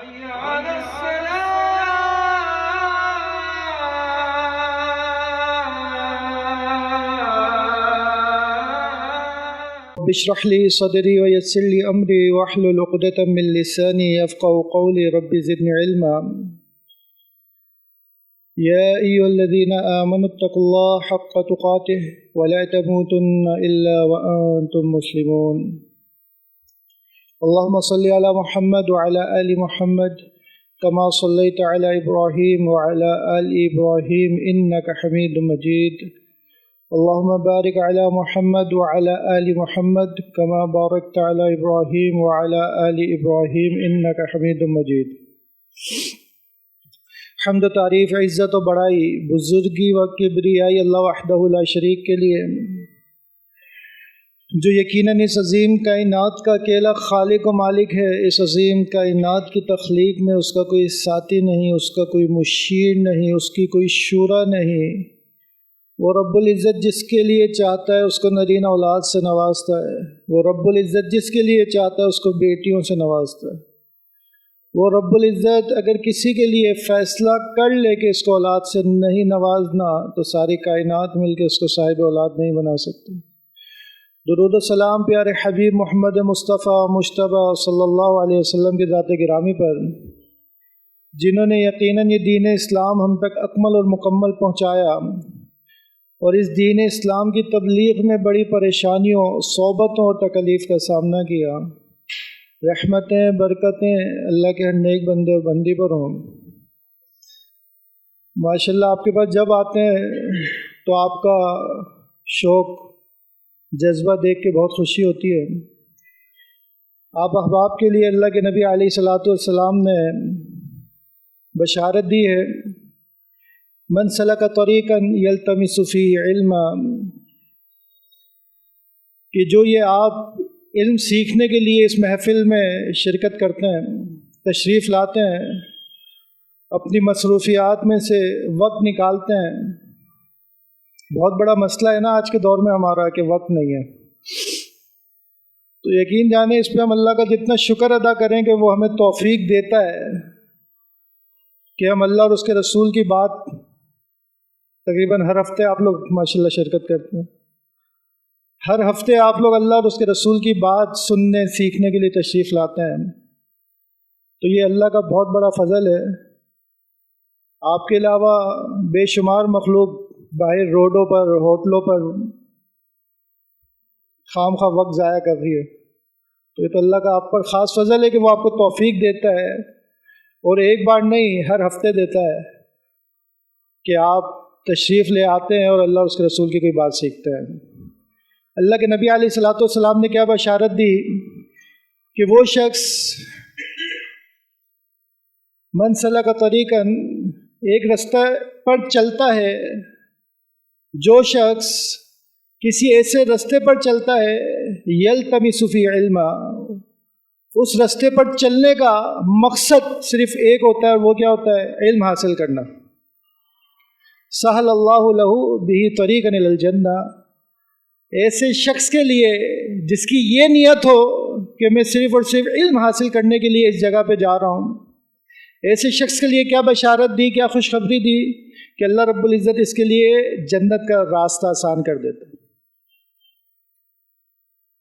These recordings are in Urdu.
حي على الصلاة. رب اشرح لي صدري ويسر لي أمري واحلل عقدة من لساني يفقهوا قولي رب زدني علما. يا أيها الذين آمنوا اتقوا الله حق تقاته ولا تموتن إلا وأنتم مسلمون. اللهم صل على محمد وعلى آل محمد كما صليت على إبراهيم وعلى آل إبراهيم إنك حميد مجيد. اللهم بارك على محمد وعلى آل محمد كما باركت على إبراهيم وعلى آل إبراهيم إنك حميد مجيد. حمد و تعریف، عزت و بڑائی، بزرگی و کبریائی اللہ وحدہ لا شریک کے لیے، جو یقیناً اس عظیم کائنات کا اکیلا خالق و مالک ہے۔ اس عظیم کائنات کی تخلیق میں اس کا کوئی ساتھی نہیں، اس کا کوئی مشیر نہیں، اس کی کوئی شورا نہیں۔ وہ رب العزت جس کے لیے چاہتا ہے اس کو نرین اولاد سے نوازتا ہے، وہ رب العزت جس کے لیے چاہتا ہے اس کو بیٹیوں سے نوازتا ہے۔ وہ رب العزت اگر کسی کے لیے فیصلہ کر لے کہ اس کو اولاد سے نہیں نوازنا تو ساری کائنات مل کے اس کو صاحب اولاد نہیں بنا سکتی۔ درود و سلام پیارے حبیب محمد مصطفیٰ مجتبیٰ صلی اللہ علیہ وسلم کی ذات گرامی پر، جنہوں نے یقیناً یہ دین اسلام ہم تک اکمل اور مکمل پہنچایا اور اس دین اسلام کی تبلیغ میں بڑی پریشانیوں، صعوبتوں اور تکلیف کا سامنا کیا۔ رحمتیں، برکتیں اللہ کے ہر نیک بندے اور بندی پر ہوں۔ ماشاءاللہ آپ کے پاس جب آتے ہیں تو آپ کا شوق، جذبہ دیکھ کے بہت خوشی ہوتی ہے۔ آپ احباب کے لیے اللہ کے نبی علیہ الصلاۃ والسلام نے بشارت دی ہے، من سلک طریقا یلتمس فیہ علما، کہ جو یہ آپ علم سیکھنے کے لیے اس محفل میں شرکت کرتے ہیں، تشریف لاتے ہیں، اپنی مصروفیات میں سے وقت نکالتے ہیں۔ بہت بڑا مسئلہ ہے نا آج کے دور میں ہمارا کہ وقت نہیں ہے، تو یقین جانیں اس پہ ہم اللہ کا جتنا شکر ادا کریں کہ وہ ہمیں توفیق دیتا ہے کہ ہم اللہ اور اس کے رسول کی بات تقریباً ہر ہفتے آپ لوگ ماشاءاللہ شرکت کرتے ہیں، ہر ہفتے آپ لوگ اللہ اور اس کے رسول کی بات سننے سیکھنے کے لیے تشریف لاتے ہیں، تو یہ اللہ کا بہت بڑا فضل ہے۔ آپ کے علاوہ بے شمار مخلوق باہر روڈوں پر، ہوٹلوں پر خام خواہ وقت ضائع کر رہی ہے، تو یہ تو اللہ کا آپ پر خاص فضل ہے کہ وہ آپ کو توفیق دیتا ہے، اور ایک بار نہیں ہر ہفتے دیتا ہے کہ آپ تشریف لے آتے ہیں اور اللہ اور اس کے رسول کی کوئی بات سیکھتے ہیں۔ اللہ کے نبی علیہ الصلاۃ والسلام نے کیا بشارت دی کہ وہ شخص من سلک طریقا، ایک رستہ پر چلتا ہے، جو شخص کسی ایسے رستے پر چلتا ہے یلتمس فیہ علما، اس رستے پر چلنے کا مقصد صرف ایک ہوتا ہے، اور وہ کیا ہوتا ہے؟ علم حاصل کرنا۔ سہل اللہ لہ بہ طریقا الی الجنہ، ایسے شخص کے لیے جس کی یہ نیت ہو کہ میں صرف اور صرف علم حاصل کرنے کے لیے اس جگہ پہ جا رہا ہوں، ایسے شخص کے لیے کیا بشارت دی، کیا خوشخبری دی کہ اللہ رب العزت اس کے لیے جنت کا راستہ آسان کر دیتا ہے۔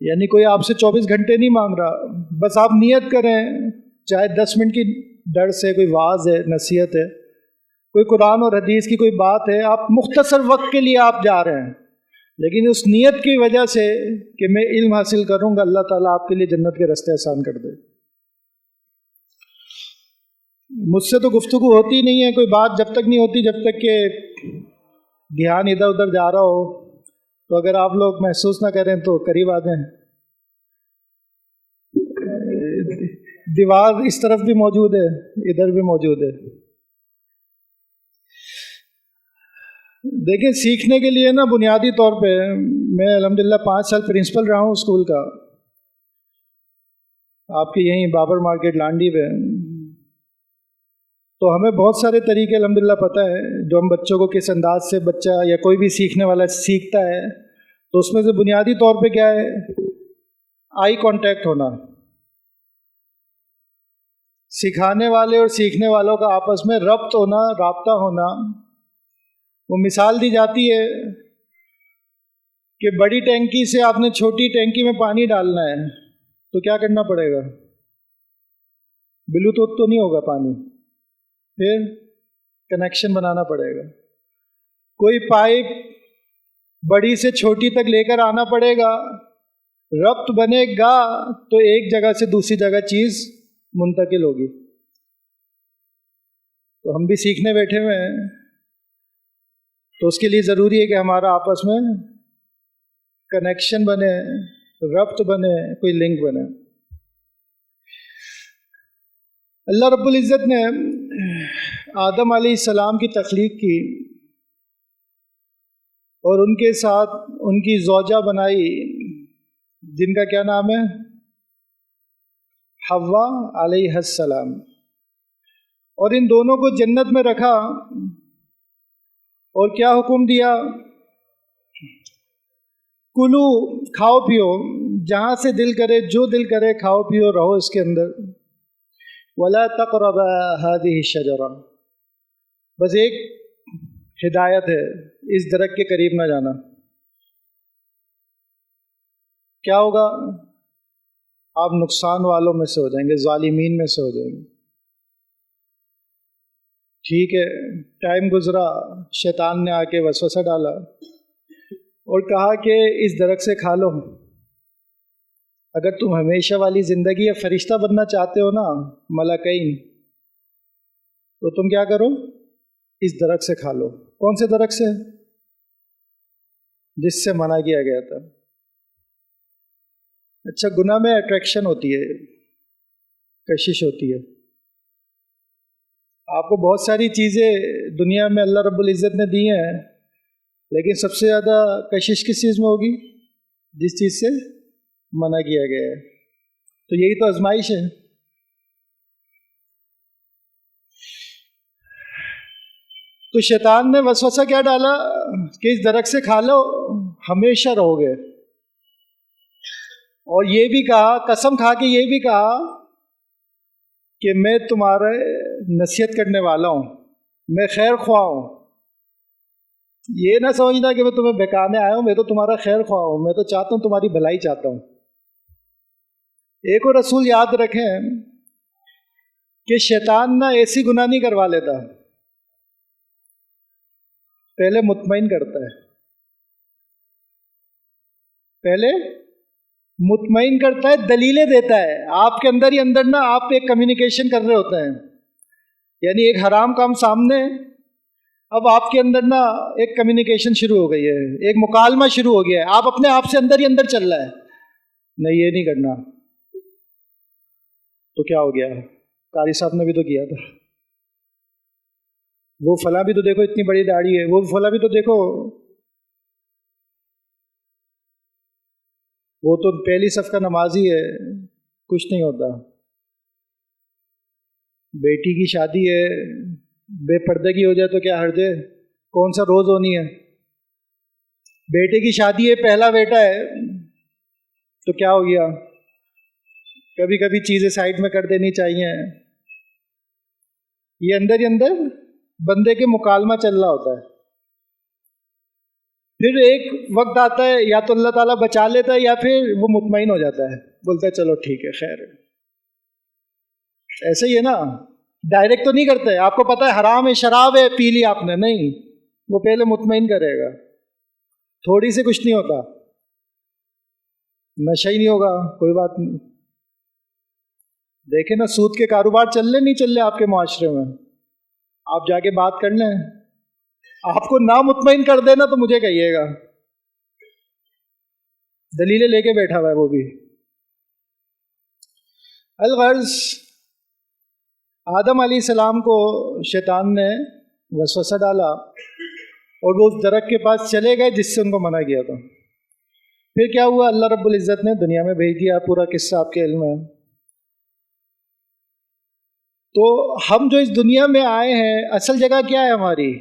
یعنی کوئی آپ سے 24 گھنٹے نہیں مانگ رہا، بس آپ نیت کریں، چاہے 10 منٹ کی درس ہے، کوئی واعظ ہے، نصیحت ہے، کوئی قرآن اور حدیث کی کوئی بات ہے، آپ مختصر وقت کے لیے آپ جا رہے ہیں، لیکن اس نیت کی وجہ سے کہ میں علم حاصل کروں گا، اللہ تعالیٰ آپ کے لیے جنت کے راستے آسان کر دے۔ مجھ سے تو گفتگو ہوتی ہی نہیں ہے، کوئی بات جب تک نہیں ہوتی جب تک کہ دھیان ادھر ادھر جا رہا ہو، تو اگر آپ لوگ محسوس نہ کریں تو قریب آ جائیں۔ دیوار اس طرف بھی موجود ہے، ادھر بھی موجود ہے۔ دیکھیں سیکھنے کے لیے نا بنیادی طور پہ میں الحمدللہ 5 سال پرنسپل رہا ہوں اسکول کا، آپ کے یہیں بابر مارکیٹ لانڈی پہ، تو ہمیں بہت سارے طریقے الحمدللہ پتہ ہے جو ہم بچوں کو کس انداز سے بچہ یا کوئی بھی سیکھنے والا سیکھتا ہے، تو اس میں سے بنیادی طور پہ کیا ہے؟ آئی کانٹیکٹ ہونا۔ سکھانے والے اور سیکھنے والوں کا آپس میں ربط ہونا، رابطہ ہونا، وہ مثال دی جاتی ہے کہ بڑی ٹینکی سے آپ نے چھوٹی ٹینکی میں پانی ڈالنا ہے تو کیا کرنا پڑے گا؟ بلوٹوتھ تو نہیں ہوگا پانی، پھر کنیکشن بنانا پڑے گا، کوئی پائپ بڑی سے چھوٹی تک لے کر آنا پڑے گا، ربط بنے گا تو ایک جگہ سے دوسری جگہ چیز منتقل ہوگی۔ تو ہم بھی سیکھنے بیٹھے ہوئے ہیں، تو اس کے لیے ضروری ہے کہ ہمارا آپس میں کنیکشن بنے، ربط بنے، کوئی لنک بنے۔ اللہ رب العزت نے آدم علیہ السلام کی تخلیق کی اور ان کے ساتھ ان کی زوجہ بنائی جن کا کیا نام ہے؟ حوا علیہ السلام، اور ان دونوں کو جنت میں رکھا اور کیا حکم دیا؟ کلو، کھاؤ پیو، جہاں سے دل کرے، جو دل کرے کھاؤ پیو، رہو اس کے اندر، ولا تقربا هذه الشجرہ، بس ایک ہدایت ہے، اس درخت کے قریب نہ جانا۔ کیا ہوگا؟ آپ نقصان والوں میں سے ہو جائیں گے، ظالمین میں سے ہو جائیں گے۔ ٹھیک ہے، ٹائم گزرا، شیطان نے آ کے وسوسہ ڈالا اور کہا کہ اس درخت سے کھا لو، اگر تم ہمیشہ والی زندگی یا فرشتہ بننا چاہتے ہو نا، ملکین، تو تم کیا کرو؟ اس درخت سے کھا لو۔ کون سے درخت سے؟ جس سے منع کیا گیا تھا۔ اچھا، گناہ میں اٹریکشن ہوتی ہے، کشش ہوتی ہے۔ آپ کو بہت ساری چیزیں دنیا میں اللہ رب العزت نے دی ہیں، لیکن سب سے زیادہ کشش کس چیز میں ہوگی؟ جس چیز سے منع کیا گیا ہے۔ تو یہی تو آزمائش ہے۔ تو شیطان نے وسوسہ کیا ڈالا کہ اس درخت سے کھا لو، ہمیشہ رہو گے، اور یہ بھی کہا، قسم کھا کے یہ بھی کہا کہ میں تمہارے نصیحت کرنے والا ہوں، میں خیر خواہ ہوں۔ یہ نہ سمجھنا کہ میں تمہیں بہکانے آیا ہوں، میں تو تمہارا خیر خواہ ہوں، میں تو چاہتا ہوں تمہاری بھلائی چاہتا ہوں۔ ایک اور رسول یاد رکھیں کہ شیطان نہ ایسی گناہ نہیں کروا لیتا، پہلے مطمئن کرتا ہے، پہلے مطمئن کرتا ہے، دلیلیں دیتا ہے۔ آپ کے اندر ہی اندر نا آپ ایک کمیونیکیشن کر رہے ہوتے ہیں، یعنی ایک حرام کام سامنے، اب آپ کے اندر نا ایک کمیونیکیشن شروع ہو گئی ہے، ایک مکالمہ شروع ہو گیا ہے، آپ اپنے آپ سے اندر ہی اندر چل رہا ہے، نہیں یہ نہیں کرنا، تو کیا ہو گیا؟ قاری صاحب نے بھی تو کیا تھا، وہ فلاں بھی تو دیکھو اتنی بڑی داڑھی ہے، وہ فلاں بھی تو دیکھو، وہ تو پہلی صف کا نمازی ہے، کچھ نہیں ہوتا۔ بیٹی کی شادی ہے، بے پردگی ہو جائے تو کیا حرج ہے؟ کون سا روز ہونی ہے؟ بیٹے کی شادی ہے، پہلا بیٹا ہے، تو کیا ہو گیا؟ کبھی کبھی چیزیں سائڈ میں کر دینی چاہیے۔ یہ اندر ہی اندر بندے کے مکالمہ چل رہا ہوتا ہے۔ پھر ایک وقت آتا ہے، یا تو اللہ تعالیٰ بچا لیتا ہے یا پھر وہ مطمئن ہو جاتا ہے، بولتا ہے چلو ٹھیک ہے، خیر ہے۔ ایسے ہی ہے نا، ڈائریکٹ تو نہیں کرتے، آپ کو پتہ ہے حرام ہے، شراب ہے، پی لی آپ نے، نہیں، وہ پہلے مطمئن کرے گا، تھوڑی سے کچھ نہیں ہوتا، نشہ ہی نہیں ہوگا، کوئی بات نہیں۔ دیکھیں نا، سود کے کاروبار چل رہے نہیں چل رہے آپ کے معاشرے میں، آپ جا کے بات کر لیں، آپ کو نامطمئن کر دینا تو مجھے کہیے گا، دلیلیں لے کے بیٹھا ہوا ہے وہ بھی۔ الغرض آدم علیہ السلام کو شیطان نے وسوسہ ڈالا اور وہ اس درخت کے پاس چلے گئے جس سے ان کو منع کیا تھا۔ پھر کیا ہوا؟ اللہ رب العزت نے دنیا میں بھیج دیا، پورا قصہ آپ کے علم ہے۔ تو ہم جو اس دنیا میں آئے ہیں، اصل جگہ کیا ہے ہماری؟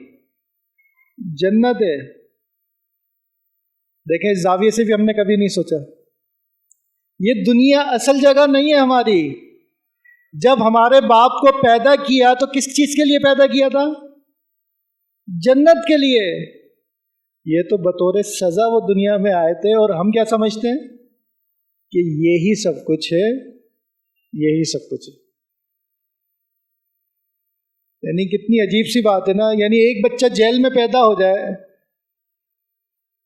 جنت ہے۔ دیکھیں، اس زاویے سے بھی ہم نے کبھی نہیں سوچا، یہ دنیا اصل جگہ نہیں ہے ہماری، جب ہمارے باپ کو پیدا کیا تو کس چیز کے لیے پیدا کیا تھا؟ جنت کے لیے. یہ تو بطور سزا وہ دنیا میں آئے تھے، اور ہم کیا سمجھتے ہیں کہ یہی سب کچھ ہے، یہی سب کچھ ہے. یعنی کتنی عجیب سی بات ہے نا. یعنی ایک بچہ جیل میں پیدا ہو جائے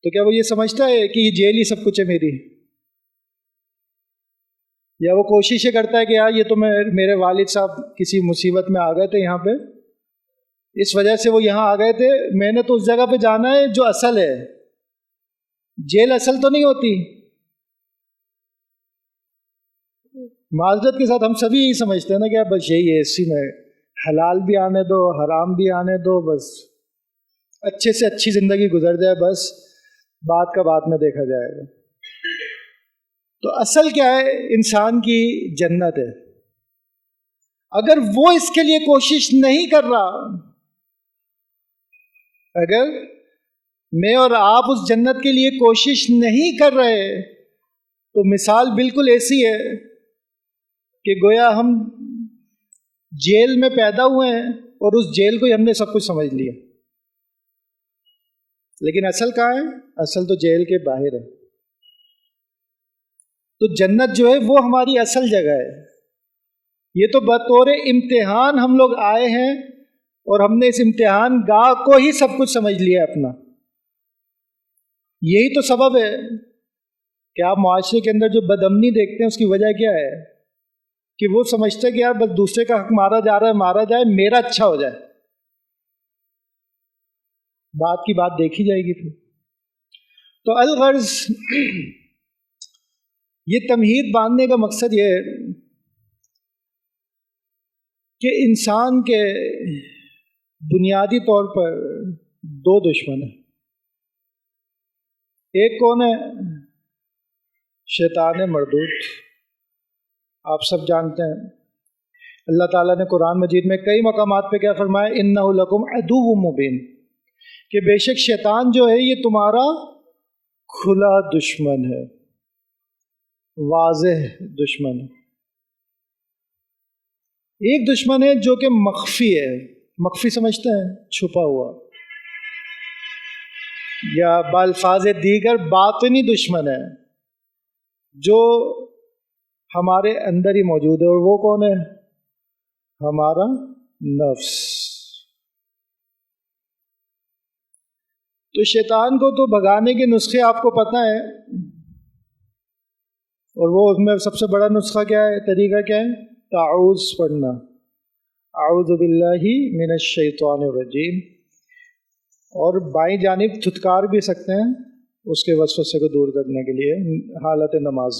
تو کیا وہ یہ سمجھتا ہے کہ یہ جیل ہی سب کچھ ہے میری؟ یا وہ کوششیں کرتا ہے کہ یار یہ تو میرے والد صاحب کسی مصیبت میں آ گئے تھے یہاں پہ، اس وجہ سے وہ یہاں آ گئے تھے، میں نے تو اس جگہ پہ جانا ہے جو اصل ہے. جیل اصل تو نہیں ہوتی. معذرت کے ساتھ ہم سبھی یہی سمجھتے ہیں نا کہ بس یہی ہے، اسی میں حلال بھی آنے دو، حرام بھی آنے دو، بس اچھے سے اچھی زندگی گزر جائے، بس بات کا بعد میں دیکھا جائے گا. تو اصل کیا ہے؟ انسان کی جنت ہے. اگر وہ اس کے لیے کوشش نہیں کر رہا، اگر میں اور آپ اس جنت کے لیے کوشش نہیں کر رہے، تو مثال بالکل ایسی ہے کہ گویا ہم جیل میں پیدا ہوئے ہیں اور اس جیل کو ہی ہم نے سب کچھ سمجھ لیا. لیکن اصل کہاں ہے؟ اصل تو جیل کے باہر ہے. تو جنت جو ہے وہ ہماری اصل جگہ ہے. یہ تو بطور امتحان ہم لوگ آئے ہیں اور ہم نے اس امتحان گاہ کو ہی سب کچھ سمجھ لیا اپنا. یہی تو سبب ہے کہ آپ معاشرے کے اندر جو بدامنی دیکھتے ہیں اس کی وجہ کیا ہے؟ کہ وہ سمجھتے کہ یار بس دوسرے کا حق مارا جا رہا ہے، مارا جائے، میرا اچھا ہو جائے. بات کی بات دیکھی جائے گی پھر. تو الغرض یہ تمہید باندھنے کا مقصد یہ ہے کہ انسان کے بنیادی طور پر دو دشمن ہیں. ایک کون ہے؟ شیطان مردود. آپ سب جانتے ہیں اللہ تعالیٰ نے قرآن مجید میں کئی مقامات پہ کیا فرمایا؟ اِنَّهُ لَكُمْ عَدُوٌّ مُّبِينٌ، کہ بے شک شیطان جو ہے یہ تمہارا کھلا دشمن ہے، واضح دشمن ہے. ایک دشمن ہے جو کہ مخفی ہے. مخفی سمجھتے ہیں؟ چھپا ہوا، یا بالفاظ دیگر باطنی دشمن ہے جو ہمارے اندر ہی موجود ہے. اور وہ کون ہے؟ ہمارا نفس. تو شیطان کو تو بھگانے کے نسخے آپ کو پتہ ہے، اور وہ اس میں سب سے بڑا نسخہ کیا ہے؟ طریقہ کیا ہے؟ تعوذ پڑھنا. اعوذ باللہ من الشیطان الرجیم. اور بائیں جانب تھتکار بھی سکتے ہیں اس کے وسوسے کو دور کرنے کے لیے حالت نماز.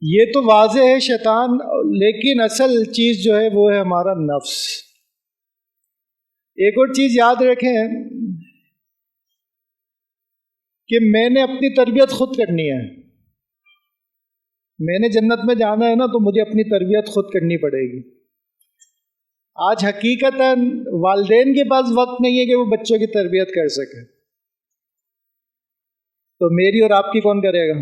یہ تو واضح ہے شیطان، لیکن اصل چیز جو ہے وہ ہے ہمارا نفس. ایک اور چیز یاد رکھیں کہ میں نے اپنی تربیت خود کرنی ہے. میں نے جنت میں جانا ہے نا، تو مجھے اپنی تربیت خود کرنی پڑے گی. آج حقیقتاً والدین کے پاس وقت نہیں ہے کہ وہ بچوں کی تربیت کر سکے، تو میری اور آپ کی کون کرے گا؟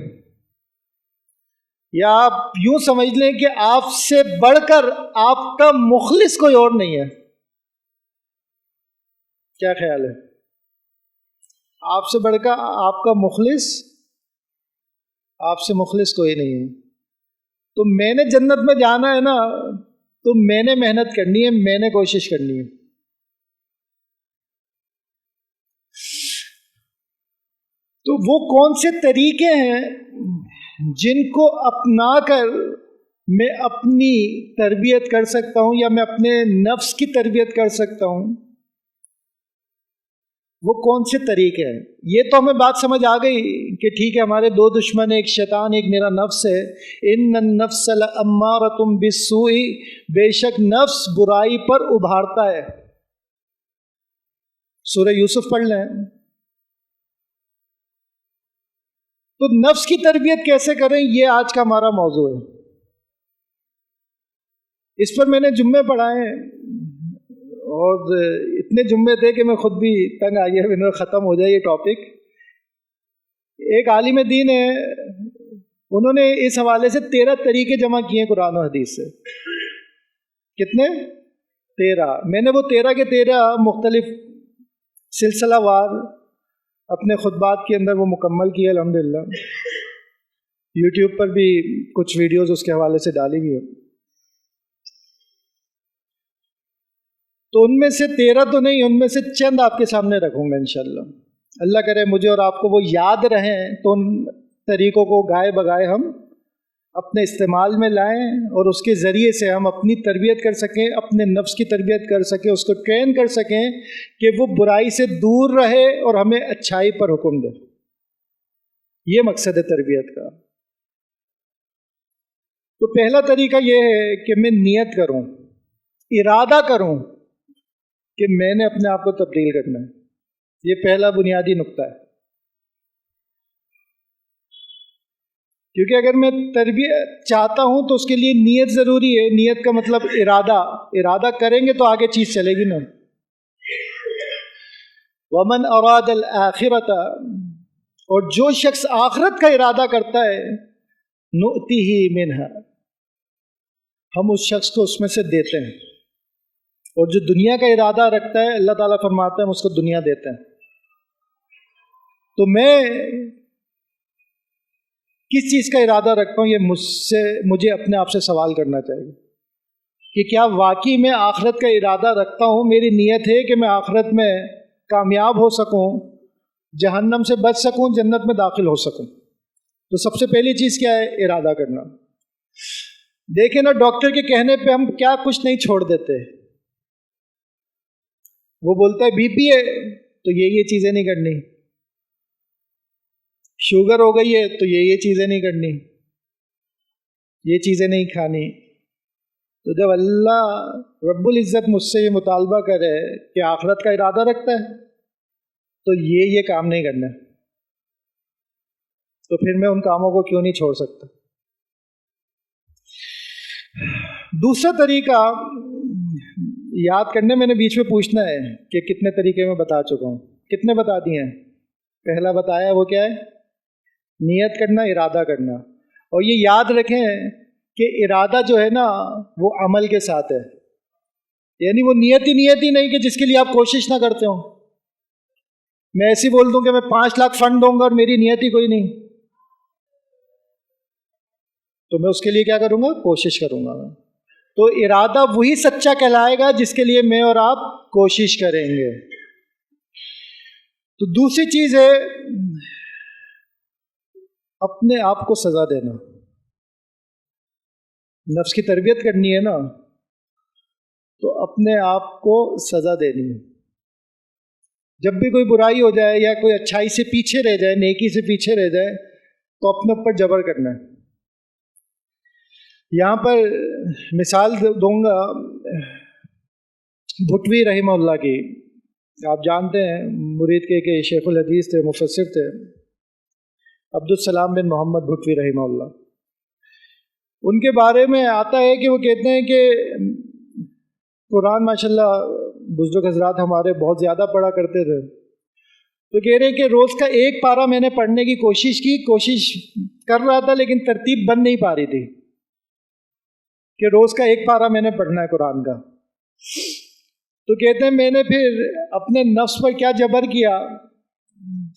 یا آپ یوں سمجھ لیں کہ آپ سے بڑھ کر آپ کا مخلص کوئی اور نہیں ہے. کیا خیال ہے؟ آپ سے بڑھ کر آپ کا مخلص، آپ سے مخلص کوئی نہیں ہے. تو میں نے جنت میں جانا ہے نا، تو میں نے محنت کرنی ہے، میں نے کوشش کرنی ہے. تو وہ کون سے طریقے ہیں جن کو اپنا کر میں اپنی تربیت کر سکتا ہوں، یا میں اپنے نفس کی تربیت کر سکتا ہوں؟ وہ کون سے طریقے ہیں؟ یہ تو ہمیں بات سمجھ آ گئی کہ ٹھیک ہے ہمارے دو دشمن ہیں، ایک شیطان، ایک میرا نفس ہے. ان النفس لامارۃ بالسوء، بے شک نفس برائی پر ابھارتا ہے. سورہ یوسف پڑھ لیں. تو نفس کی تربیت کیسے کریں، یہ آج کا ہمارا موضوع ہے. اس پر میں نے جمعے پڑھائے ہیں، اور اتنے جمعے تھے کہ میں خود بھی تنگ آ گیا، ختم ہو جائے یہ ٹاپک. ایک عالم دین ہے انہوں نے اس حوالے سے 13 طریقے جمع کیے قرآن و حدیث سے. کتنے؟ 13. میں نے وہ 13 کے 13 مختلف سلسلہ وار اپنے خطبات کے اندر وہ مکمل کیے الحمدللہ. یوٹیوب پر بھی کچھ ویڈیوز اس کے حوالے سے ڈالی ہوئی ہیں. تو ان میں سے 13 تو نہیں، ان میں سے چند آپ کے سامنے رکھوں گا انشاءاللہ. اللہ کرے مجھے اور آپ کو وہ یاد رہیں تو ان طریقوں کو گائے بگائے ہم اپنے استعمال میں لائیں اور اس کے ذریعے سے ہم اپنی تربیت کر سکیں، اپنے نفس کی تربیت کر سکیں، اس کو ٹرین کر سکیں کہ وہ برائی سے دور رہے اور ہمیں اچھائی پر حکم دے. یہ مقصد ہے تربیت کا. تو پہلا طریقہ یہ ہے کہ میں نیت کروں، ارادہ کروں کہ میں نے اپنے آپ کو تبدیل کرنا ہے. یہ پہلا بنیادی نقطہ ہے. کیونکہ اگر میں تربیت چاہتا ہوں تو اس کے لیے نیت ضروری ہے. نیت کا مطلب ارادہ کریں گے تو آگے چیز چلے گی نا. ومن اراد الآخرۃ، اور جو شخص آخرت کا ارادہ کرتا ہے، نؤتیہ منہا، ہم اس شخص کو اس میں سے دیتے ہیں. اور جو دنیا کا ارادہ رکھتا ہے اللہ تعالیٰ فرماتا ہے ہم اس کو دنیا دیتے ہیں. تو میں کس چیز کا ارادہ رکھتا ہوں یہ مجھے اپنے آپ سے سوال کرنا چاہیے کہ کیا واقعی میں آخرت کا ارادہ رکھتا ہوں. میری نیت ہے کہ میں آخرت میں کامیاب ہو سکوں، جہنم سے بچ سکوں، جنت میں داخل ہو سکوں. تو سب سے پہلی چیز کیا ہے؟ ارادہ کرنا. دیکھیں نا، ڈاکٹر کے کہنے پہ ہم کیا کچھ نہیں چھوڑ دیتے. وہ بولتا ہے بی پی ہے تو یہ چیزیں نہیں کرنی، شوگر ہو گئی ہے تو یہ چیزیں نہیں کرنی، یہ چیزیں نہیں کھانی. تو جب اللہ رب العزت مجھ سے یہ مطالبہ کرے کہ آخرت کا ارادہ رکھتا ہے تو یہ کام نہیں کرنا، تو پھر میں ان کاموں کو کیوں نہیں چھوڑ سکتا. دوسرا طریقہ یاد کرنے، میں نے بیچ میں پوچھنا ہے کہ کتنے طریقے میں بتا چکا ہوں. کتنے بتا دیے ہیں؟ پہلا بتایا، وہ کیا ہے؟ نیت کرنا، ارادہ کرنا. اور یہ یاد رکھیں کہ ارادہ جو ہے نا وہ عمل کے ساتھ ہے. یعنی وہ نیت ہی نہیں کہ جس کے لیے آپ کوشش نہ کرتے ہو. میں ایسے ہی بول دوں کہ میں 5 لاکھ فنڈ دوں گا اور میری نیت ہی کوئی نہیں، تو میں اس کے لیے کیا کروں گا؟ کوشش کروں گا. تو ارادہ وہی سچا کہلائے گا جس کے لیے میں اور آپ کوشش کریں گے. تو دوسری چیز ہے اپنے آپ کو سزا دینا. نفس کی تربیت کرنی ہے نا، تو اپنے آپ کو سزا دینی ہے. جب بھی کوئی برائی ہو جائے یا کوئی اچھائی سے پیچھے رہ جائے، نیکی سے پیچھے رہ جائے، تو اپنے اوپر جبر کرنا ہے. یہاں پر مثال دوں گا بھٹوی رحمہ اللہ کی. آپ جانتے ہیں مرید کے کہ شیخ الحدیث تھے، مفسر تھے، عبدالسلام بن محمد بھٹوی رحمہ اللہ. ان کے بارے میں آتا ہے کہ وہ کہتے ہیں کہ قرآن ماشاءاللہ بزرگ حضرات ہمارے بہت زیادہ پڑھا کرتے تھے. تو کہہ رہے ہیں کہ روز کا 1 پارہ میں نے پڑھنے کی کوشش کر رہا تھا، لیکن ترتیب بن نہیں پا رہی تھی کہ روز کا 1 پارہ میں نے پڑھنا ہے قرآن کا. تو کہتے ہیں میں نے پھر اپنے نفس پر کیا جبر کیا،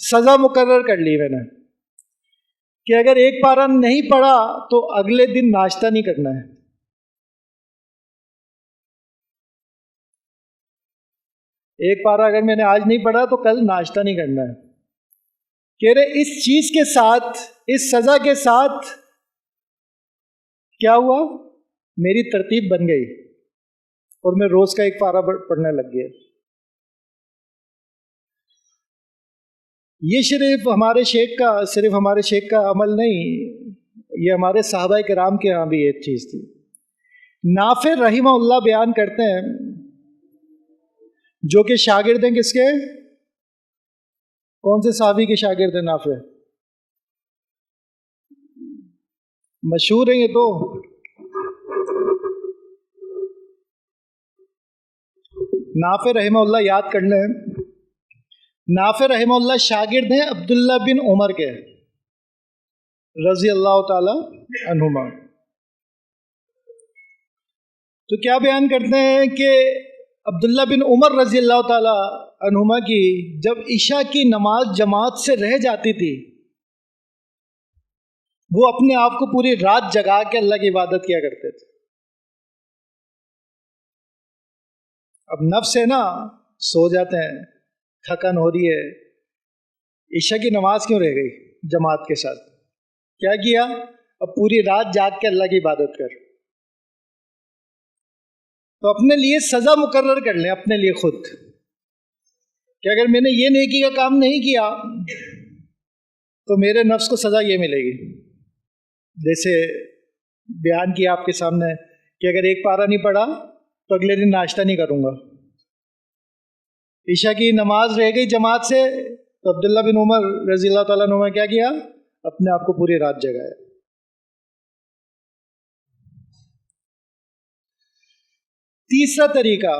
سزا مقرر کر لی میں نے کہ اگر 1 پارہ نہیں پڑھا تو اگلے دن ناشتہ نہیں کرنا ہے. ایک پارہ اگر میں نے آج نہیں پڑھا تو کل ناشتہ نہیں کرنا ہے. کہہ رہے اس چیز کے ساتھ، اس سزا کے ساتھ کیا ہوا؟ میری ترتیب بن گئی اور میں روز کا 1 پارہ پڑھنے لگ گیا. یہ صرف ہمارے شیخ کا عمل نہیں، یہ ہمارے صحابہ کرام کے ہاں بھی ایک چیز تھی. نافع رحمہ اللہ بیان کرتے ہیں، جو کہ شاگرد ہیں کس کے؟ کون سے صحابی کے شاگرد ہیں نافع؟ مشہور ہیں یہ تو. نافع رحمہ اللہ یاد کر لیں. نافع رحمہ اللہ شاگرد ہیں عبداللہ بن عمر کے. رضی اللہ تعالی عنہما۔ تو کیا بیان کرتے ہیں کہ عبداللہ بن عمر رضی اللہ تعالی عنہما کی جب عشاء کی نماز جماعت سے رہ جاتی تھی، وہ اپنے آپ کو پوری رات جگا کے اللہ کی عبادت کیا کرتے تھے۔ اب نفس ہے نا، سو جاتے ہیں، تھکن ہو رہی ہے، عشاء کی نماز کیوں رہ گئی جماعت کے ساتھ؟ کیا کیا؟ اب پوری رات جاگ کے اللہ کی عبادت کر۔ تو اپنے لیے سزا مقرر کر لیں، اپنے لیے خود، کہ اگر میں نے یہ نیکی کا کام نہیں کیا تو میرے نفس کو سزا یہ ملے گی۔ جیسے بیان کیا آپ کے سامنے کہ اگر ایک پارا نہیں پڑھا تو اگلے دن ناشتہ نہیں کروں گا۔ عشاء کی نماز رہ گئی جماعت سے، تو عبداللہ بن عمر رضی اللہ تعالیٰ عنہ نے کیا کیا؟ اپنے آپ کو پوری رات جگایا۔ تیسرا طریقہ،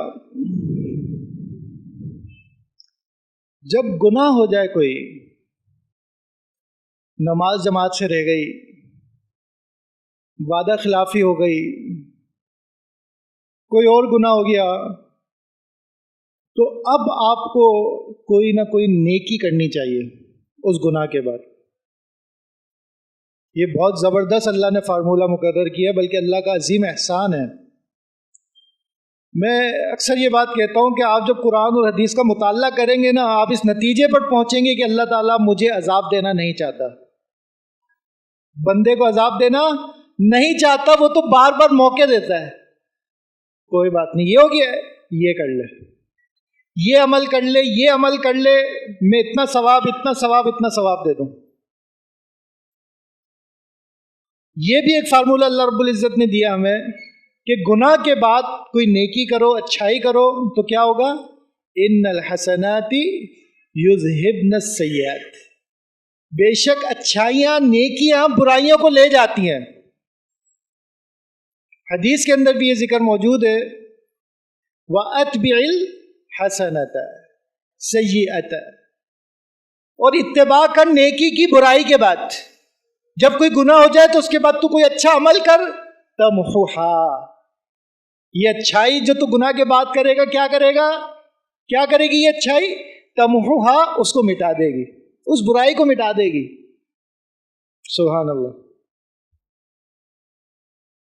جب گناہ ہو جائے، کوئی نماز جماعت سے رہ گئی، وعدہ خلافی ہو گئی، کوئی اور گناہ ہو گیا، تو اب آپ کو کوئی نہ کوئی نیکی کرنی چاہیے اس گناہ کے بعد۔ یہ بہت زبردست اللہ نے فارمولہ مقرر کیا، بلکہ اللہ کا عظیم احسان ہے۔ میں اکثر یہ بات کہتا ہوں کہ آپ جب قرآن اور حدیث کا مطالعہ کریں گے نا، آپ اس نتیجے پر پہنچیں گے کہ اللہ تعالیٰ مجھے عذاب دینا نہیں چاہتا، بندے کو عذاب دینا نہیں چاہتا، وہ تو بار بار موقع دیتا ہے۔ کوئی بات نہیں، یہ ہو گیا، یہ کر لے، یہ عمل کر لے، یہ عمل کر لے، میں اتنا ثواب اتنا ثواب اتنا ثواب دے دوں۔ یہ بھی ایک فارمولہ اللہ رب العزت نے دیا ہمیں کہ گناہ کے بعد کوئی نیکی کرو، اچھائی کرو، تو کیا ہوگا؟ ان الحسنات یذہبن السیئات، بے شک اچھائیاں، نیکیاں برائیوں کو لے جاتی ہیں۔ حدیث کے اندر بھی یہ ذکر موجود ہے، وَأَتْبِعِ الْحَسَنَةَ سَيِّئَةَ، اور اتباع کر نیکی کی برائی کے بعد۔ جب کوئی گناہ ہو جائے تو اس کے بعد تو کوئی اچھا عمل کر، تَمْحُوهَا، یہ اچھائی جو تو گناہ کے بعد کرے گا، کیا کرے گا؟ کیا کرے گی یہ اچھائی؟ تَمْحُوهَا، اس کو مٹا دے گی، اس برائی کو مٹا دے گی۔ سبحان اللہ۔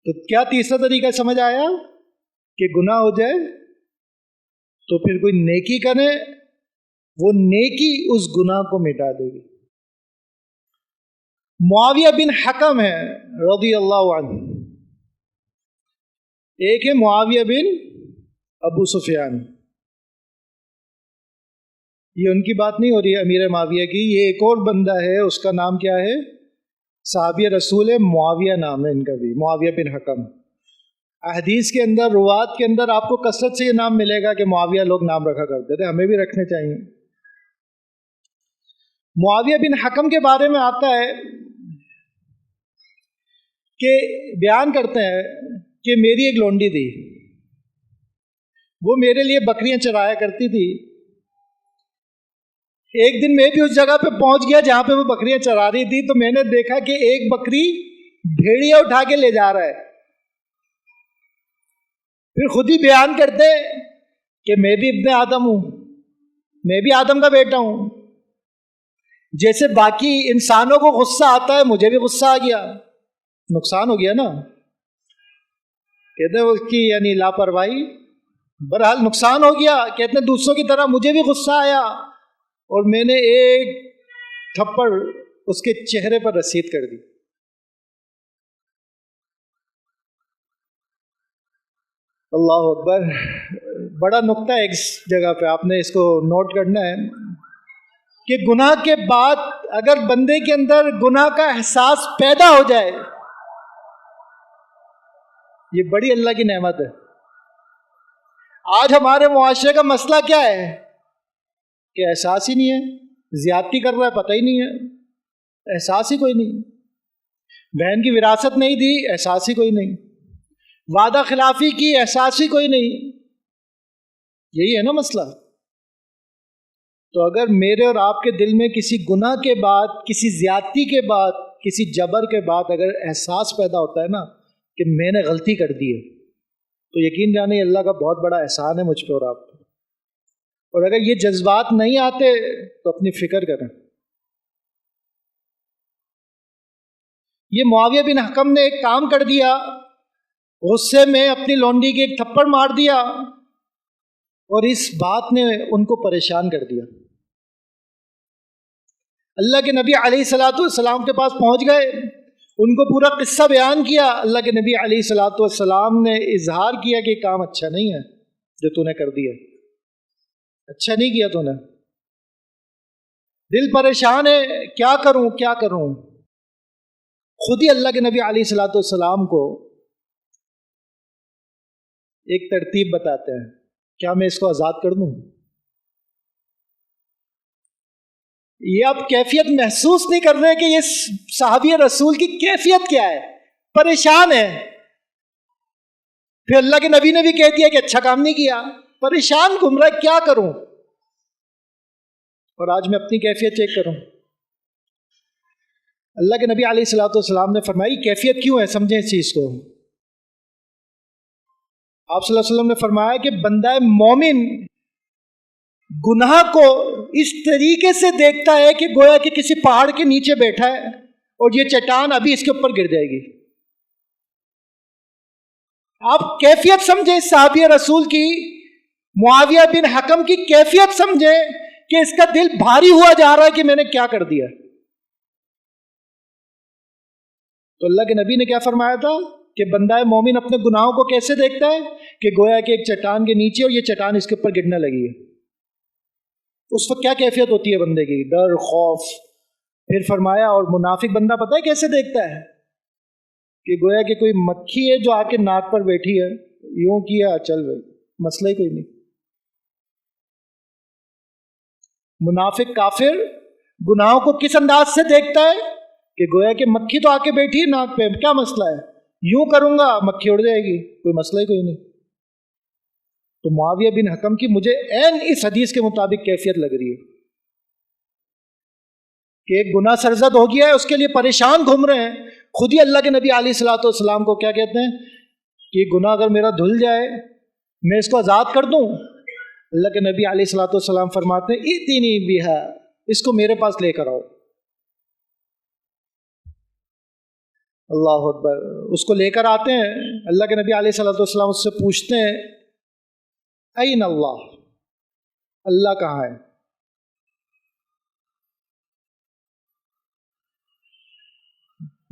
تو کیا تیسرا طریقہ سمجھ آیا؟ کہ گناہ ہو جائے تو پھر کوئی نیکی کرے، وہ نیکی اس گناہ کو مٹا دے گی۔ معاویہ بن حکم ہے رضی اللہ عنہ، ایک ہے معاویہ بن ابو سفیان، یہ ان کی بات نہیں ہو رہی ہے امیر معاویہ کی، یہ ایک اور بندہ ہے، اس کا نام کیا ہے؟ صحابی رسول ہے، معاویہ نام ہے ان کا بھی، معاویہ بن حکم۔ احادیث کے اندر، روات کے اندر آپ کو کثرت سے یہ نام ملے گا کہ معاویہ لوگ نام رکھا کرتے تھے، ہمیں بھی رکھنے چاہیے۔ معاویہ بن حکم کے بارے میں آتا ہے کہ بیان کرتے ہیں کہ میری ایک لونڈی تھی، وہ میرے لیے بکریاں چرایا کرتی تھی۔ ایک دن میں بھی اس جگہ پہ پہنچ گیا جہاں پہ وہ بکریاں چرا رہی تھی، تو میں نے دیکھا کہ ایک بکری بھیڑیا اٹھا کے لے جا رہا ہے۔ پھر خود ہی بیان کرتے کہ میں بھی ابن آدم ہوں، میں بھی آدم کا بیٹا ہوں، جیسے باقی انسانوں کو غصہ آتا ہے مجھے بھی غصہ آ گیا، نقصان ہو گیا نا، کہتے ہیں اس کی یعنی لاپرواہی، بہرحال نقصان ہو گیا۔ کہتے ہیں دوسروں کی طرح مجھے بھی غصہ آیا اور میں نے ایک تھپڑ اس کے چہرے پر رسید کر دی۔ اللہ اکبر، بڑا نقطہ ہے اس جگہ پہ، آپ نے اس کو نوٹ کرنا ہے کہ گناہ کے بعد اگر بندے کے اندر گناہ کا احساس پیدا ہو جائے، یہ بڑی اللہ کی نعمت ہے۔ آج ہمارے معاشرے کا مسئلہ کیا ہے کہ احساس ہی نہیں ہے، زیادتی کر رہا ہے پتہ ہی نہیں ہے، احساس ہی کوئی نہیں، بہن کی وراثت نہیں دی، احساس ہی کوئی نہیں، وعدہ خلافی کی، احساس ہی کوئی نہیں، یہی ہے نا مسئلہ۔ تو اگر میرے اور آپ کے دل میں کسی گناہ کے بعد، کسی زیادتی کے بعد کسی جبر کے بعد اگر احساس پیدا ہوتا ہے نا کہ میں نے غلطی کر دی ہے، تو یقین جانے اللہ کا بہت بڑا احسان ہے مجھ پہ اور آپ پہ۔ اور اگر یہ جذبات نہیں آتے تو اپنی فکر کریں۔ یہ معاویہ بن حکم نے ایک کام کر دیا، غصے میں اپنی لونڈی کے ایک تھپڑ مار دیا، اور اس بات نے ان کو پریشان کر دیا۔ اللہ کے نبی علیہ الصلاۃ والسلام کے پاس پہنچ گئے، ان کو پورا قصہ بیان کیا۔ اللہ کے نبی علیہ الصلاۃ والسلام نے اظہار کیا کہ یہ کام اچھا نہیں ہے جو تو نے کر دیا، اچھا نہیں کیا تو نے، دل پریشان ہے، کیا کروں کیا کروں۔ خود ہی اللہ کے نبی علیہ الصلاۃ والسلام کو ایک ترتیب بتاتے ہیں، کیا میں اس کو آزاد کر دوں؟ یہ آپ کیفیت محسوس نہیں کر رہے کہ یہ صحابی رسول کی کیفیت کیا ہے، پریشان ہے۔ پھر اللہ کے نبی نے بھی کہہ دیا کہ اچھا کام نہیں کیا، پریشان گھوم رہا ہے، کیا کروں؟ اور آج میں اپنی کیفیت چیک کروں۔ اللہ کے نبی علیہ الصلوۃ والسلام نے فرمائی کیفیت کیوں ہے، سمجھیں اس چیز کو۔ آپ صلی اللہ علیہ وسلم نے فرمایا کہ بندہ مومن گناہ کو اس طریقے سے دیکھتا ہے کہ گویا کہ کسی پہاڑ کے نیچے بیٹھا ہے اور یہ چٹان ابھی اس کے اوپر گر جائے گی۔ آپ کیفیت سمجھیں صحابی رسول کی، معاویہ بن حکم کی کیفیت سمجھیں کہ اس کا دل بھاری ہوا جا رہا ہے کہ میں نے کیا کر دیا۔ تو اللہ کے نبی نے کیا فرمایا تھا کہ بندہ مومن اپنے گناہوں کو کیسے دیکھتا ہے کہ گویا کہ ایک چٹان کے نیچے اور یہ چٹان اس کے اوپر گرنے لگی ہے۔ اس وقت کیا کیفیت ہوتی ہے بندے کی؟ ڈر، خوف۔ پھر فرمایا اور منافق بندہ پتہ ہے کیسے دیکھتا ہے کہ گویا کہ کوئی مکھی ہے جو آ کے ناک پر بیٹھی ہے، یوں کیا چل بھائی، مسئلہ ہی کوئی نہیں۔ منافق کافر گناہوں کو کس انداز سے دیکھتا ہے کہ گویا کہ مکھی تو آ کے بیٹھی ہے ناک پہ، کیا مسئلہ ہے، یوں کروں گا مکھی اڑ جائے گی، کوئی مسئلہ ہی کوئی نہیں۔ تو معاویہ بن حکم کی مجھے عین اس حدیث کے مطابق کیفیت لگ رہی ہے کہ ایک گناہ سرزد ہو گیا ہے، اس کے لیے پریشان گھوم رہے ہیں۔ خود ہی اللہ کے نبی علیہ الصلوۃ والسلام کو کیا کہتے ہیں کہ گناہ اگر میرا دھل جائے، میں اس کو آزاد کر دوں۔ اللہ کے نبی علیہ الصلوۃ والسلام فرماتے ہیں ائتنی بہا، اس کو میرے پاس لے کر آؤ۔ اللہ اکبر۔ اس کو لے کر آتے ہیں، اللہ کے نبی علیہ الصلوۃ والسلام اس سے پوچھتے ہیں این اللہ، اللہ کہاں ہے؟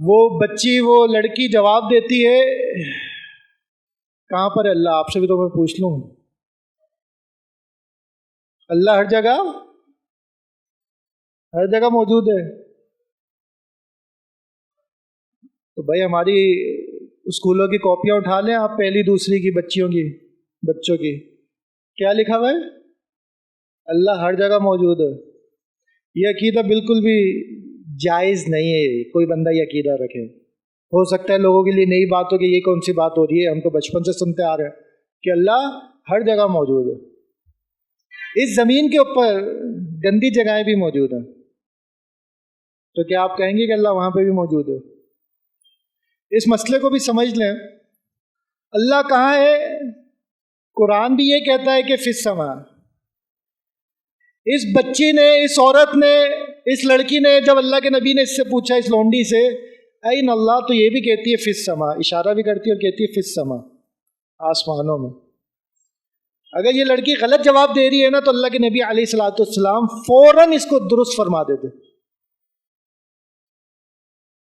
وہ بچی، وہ لڑکی جواب دیتی ہے کہاں پر ہے اللہ؟ آپ سے بھی تو میں پوچھ لوں، اللہ ہر جگہ، ہر جگہ موجود ہے۔ تو بھائی ہماری اسکولوں کی کاپیاں اٹھا لیں آپ، پہلی دوسری کی بچیوں کی، بچوں کی، کیا لکھا ہوا ہے؟ اللہ ہر جگہ موجود ہے۔ یہ عقیدہ بالکل بھی جائز نہیں ہے، کوئی بندہ یہ عقیدہ رکھے۔ ہو سکتا ہے لوگوں کے لیے نئی بات ہو کہ یہ کون سی بات ہو رہی ہے، ہم تو بچپن سے سنتے آ رہے ہیں کہ اللہ ہر جگہ موجود ہے۔ اس زمین کے اوپر گندی جگہیں بھی موجود ہیں، تو کیا آپ کہیں گے کہ اللہ وہاں پہ بھی موجود ہے؟ اس مسئلے کو بھی سمجھ لیں، اللہ کہاں ہے؟ قرآن بھی یہ کہتا ہے کہ فی السماء۔ اس بچی نے، اس عورت نے، اس لڑکی نے جب اللہ کے نبی نے اس سے پوچھا، اس لونڈی سے این اللہ، تو یہ بھی کہتی ہے فی السماء، اشارہ بھی کرتی ہے اور کہتی ہے فی السماء، آسمانوں میں۔ اگر یہ لڑکی غلط جواب دے رہی ہے نا تو اللہ کے نبی علیہ الصلوۃ والسلام فوراً اس کو درست فرما دیتے۔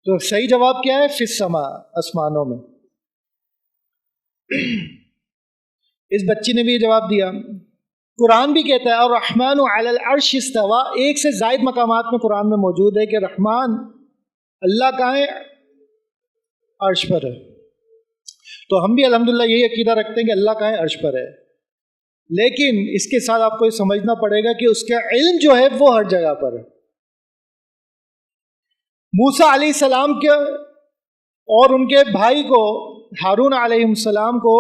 تو صحیح جواب کیا ہے؟ فی السماء، آسمانوں میں۔ اس بچی نے بھی یہ جواب دیا۔ قرآن بھی کہتا ہے الرحمن علی العرش استوى، ایک سے زائد مقامات میں قرآن میں موجود ہے کہ رحمان، اللہ کہاں ہے؟ عرش پر ہے۔ تو ہم بھی الحمدللہ یہی عقیدہ رکھتے ہیں کہ اللہ کہاں ہے؟ عرش پر ہے۔ لیکن اس کے ساتھ آپ کو یہ سمجھنا پڑے گا کہ اس کا علم جو ہے وہ ہر جگہ پر ہے۔ موسیٰ علیہ السلام کے اور ان کے بھائی کو، ہارون علیہ السلام کو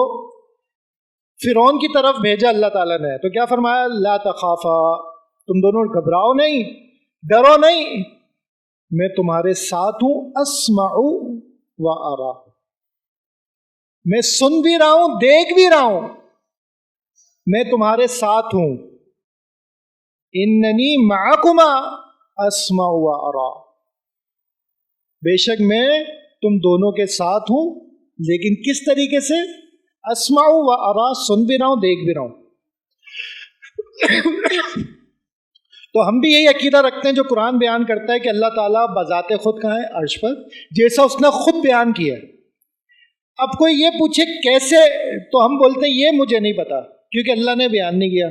فرعون کی طرف بھیجا اللہ تعالیٰ نے، تو کیا فرمایا؟ لا تخافا، تم دونوں گھبراؤ نہیں، ڈرو نہیں، میں تمہارے ساتھ ہوں، اسمع و ارا، میں سن بھی رہا ہوں، دیکھ بھی رہا ہوں، میں تمہارے ساتھ ہوں. اننی معکما اسمع و ارا، بے شک میں تم دونوں کے ساتھ ہوں، لیکن کس طریقے سے؟ اسمع و ارا، سن بھی رہا ہوں، دیکھ بھی رہا ہوں. تو ہم بھی یہی عقیدہ رکھتے ہیں جو قرآن بیان کرتا ہے کہ اللہ تعالیٰ بذات خود کہاں ہے؟ عرش پر، جیسا اس نے خود بیان کیا ہے. اب کوئی یہ پوچھے کیسے، تو ہم بولتے ہیں یہ مجھے نہیں پتا، کیونکہ اللہ نے بیان نہیں کیا.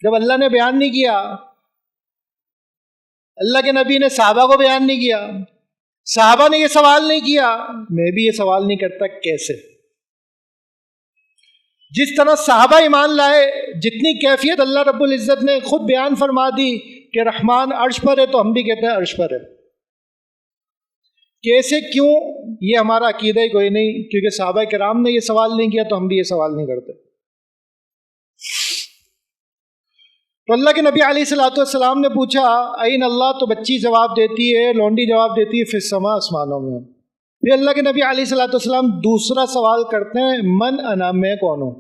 جب اللہ نے بیان نہیں کیا، اللہ کے نبی نے صحابہ کو بیان نہیں کیا، صحابہ نے یہ سوال نہیں کیا، میں بھی یہ سوال نہیں کرتا کیسے. جس طرح صحابہ ایمان لائے، جتنی کیفیت اللہ رب العزت نے خود بیان فرما دی کہ رحمان عرش پر ہے، تو ہم بھی کہتے ہیں عرش پر ہے. کیسے، کیوں، یہ ہمارا عقیدہ ہی کوئی نہیں، کیونکہ صحابہ کرام نے یہ سوال نہیں کیا تو ہم بھی یہ سوال نہیں کرتے. تو اللہ کے نبی علیہ الصلوۃ والسلام نے پوچھا این اللہ، تو بچی جواب دیتی ہے، لونڈی جواب دیتی ہے فی السماء، آسمانوں میں. پھر اللہ کے نبی علیہ الصلوۃ والسلام دوسرا سوال کرتے ہیں من انا، میں کون ہوں؟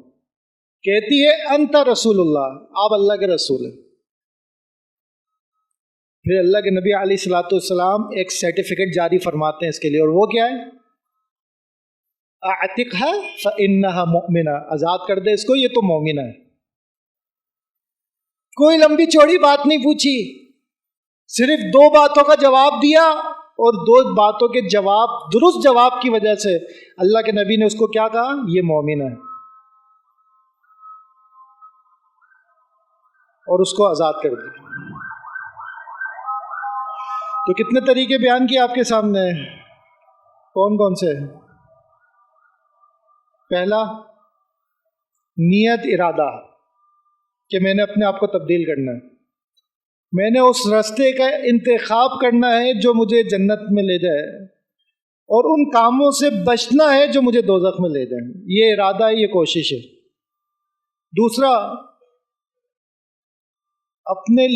کہتی ہے انت رسول اللہ، آپ اللہ کے رسول ہیں. پھر اللہ کے نبی علیہ الصلوۃ والسلام ایک سرٹیفکیٹ جاری فرماتے ہیں اس کے لیے، اور وہ کیا ہے؟ اعتقھا فانھا مؤمنہ، آزاد کر دے اس کو، یہ تو مومنہ ہے. کوئی لمبی چوڑی بات نہیں پوچھی، صرف 2 باتوں کا جواب دیا، اور 2 باتوں کے جواب، درست جواب کی وجہ سے اللہ کے نبی نے اس کو کیا کہا؟ یہ مومن ہے، اور اس کو آزاد کر دیا. تو کتنے طریقے بیان کیے آپ کے سامنے، کون کون سے؟ پہلا، نیت، ارادہ، کہ میں نے اپنے آپ کو تبدیل کرنا ہے، میں نے اس راستے کا انتخاب کرنا ہے جو مجھے جنت میں لے جائے، اور ان کاموں سے بچنا ہے جو مجھے دوزخ میں لے جائیں. یہ ارادہ ہے، یہ کوشش ہے. دوسرا، اپنے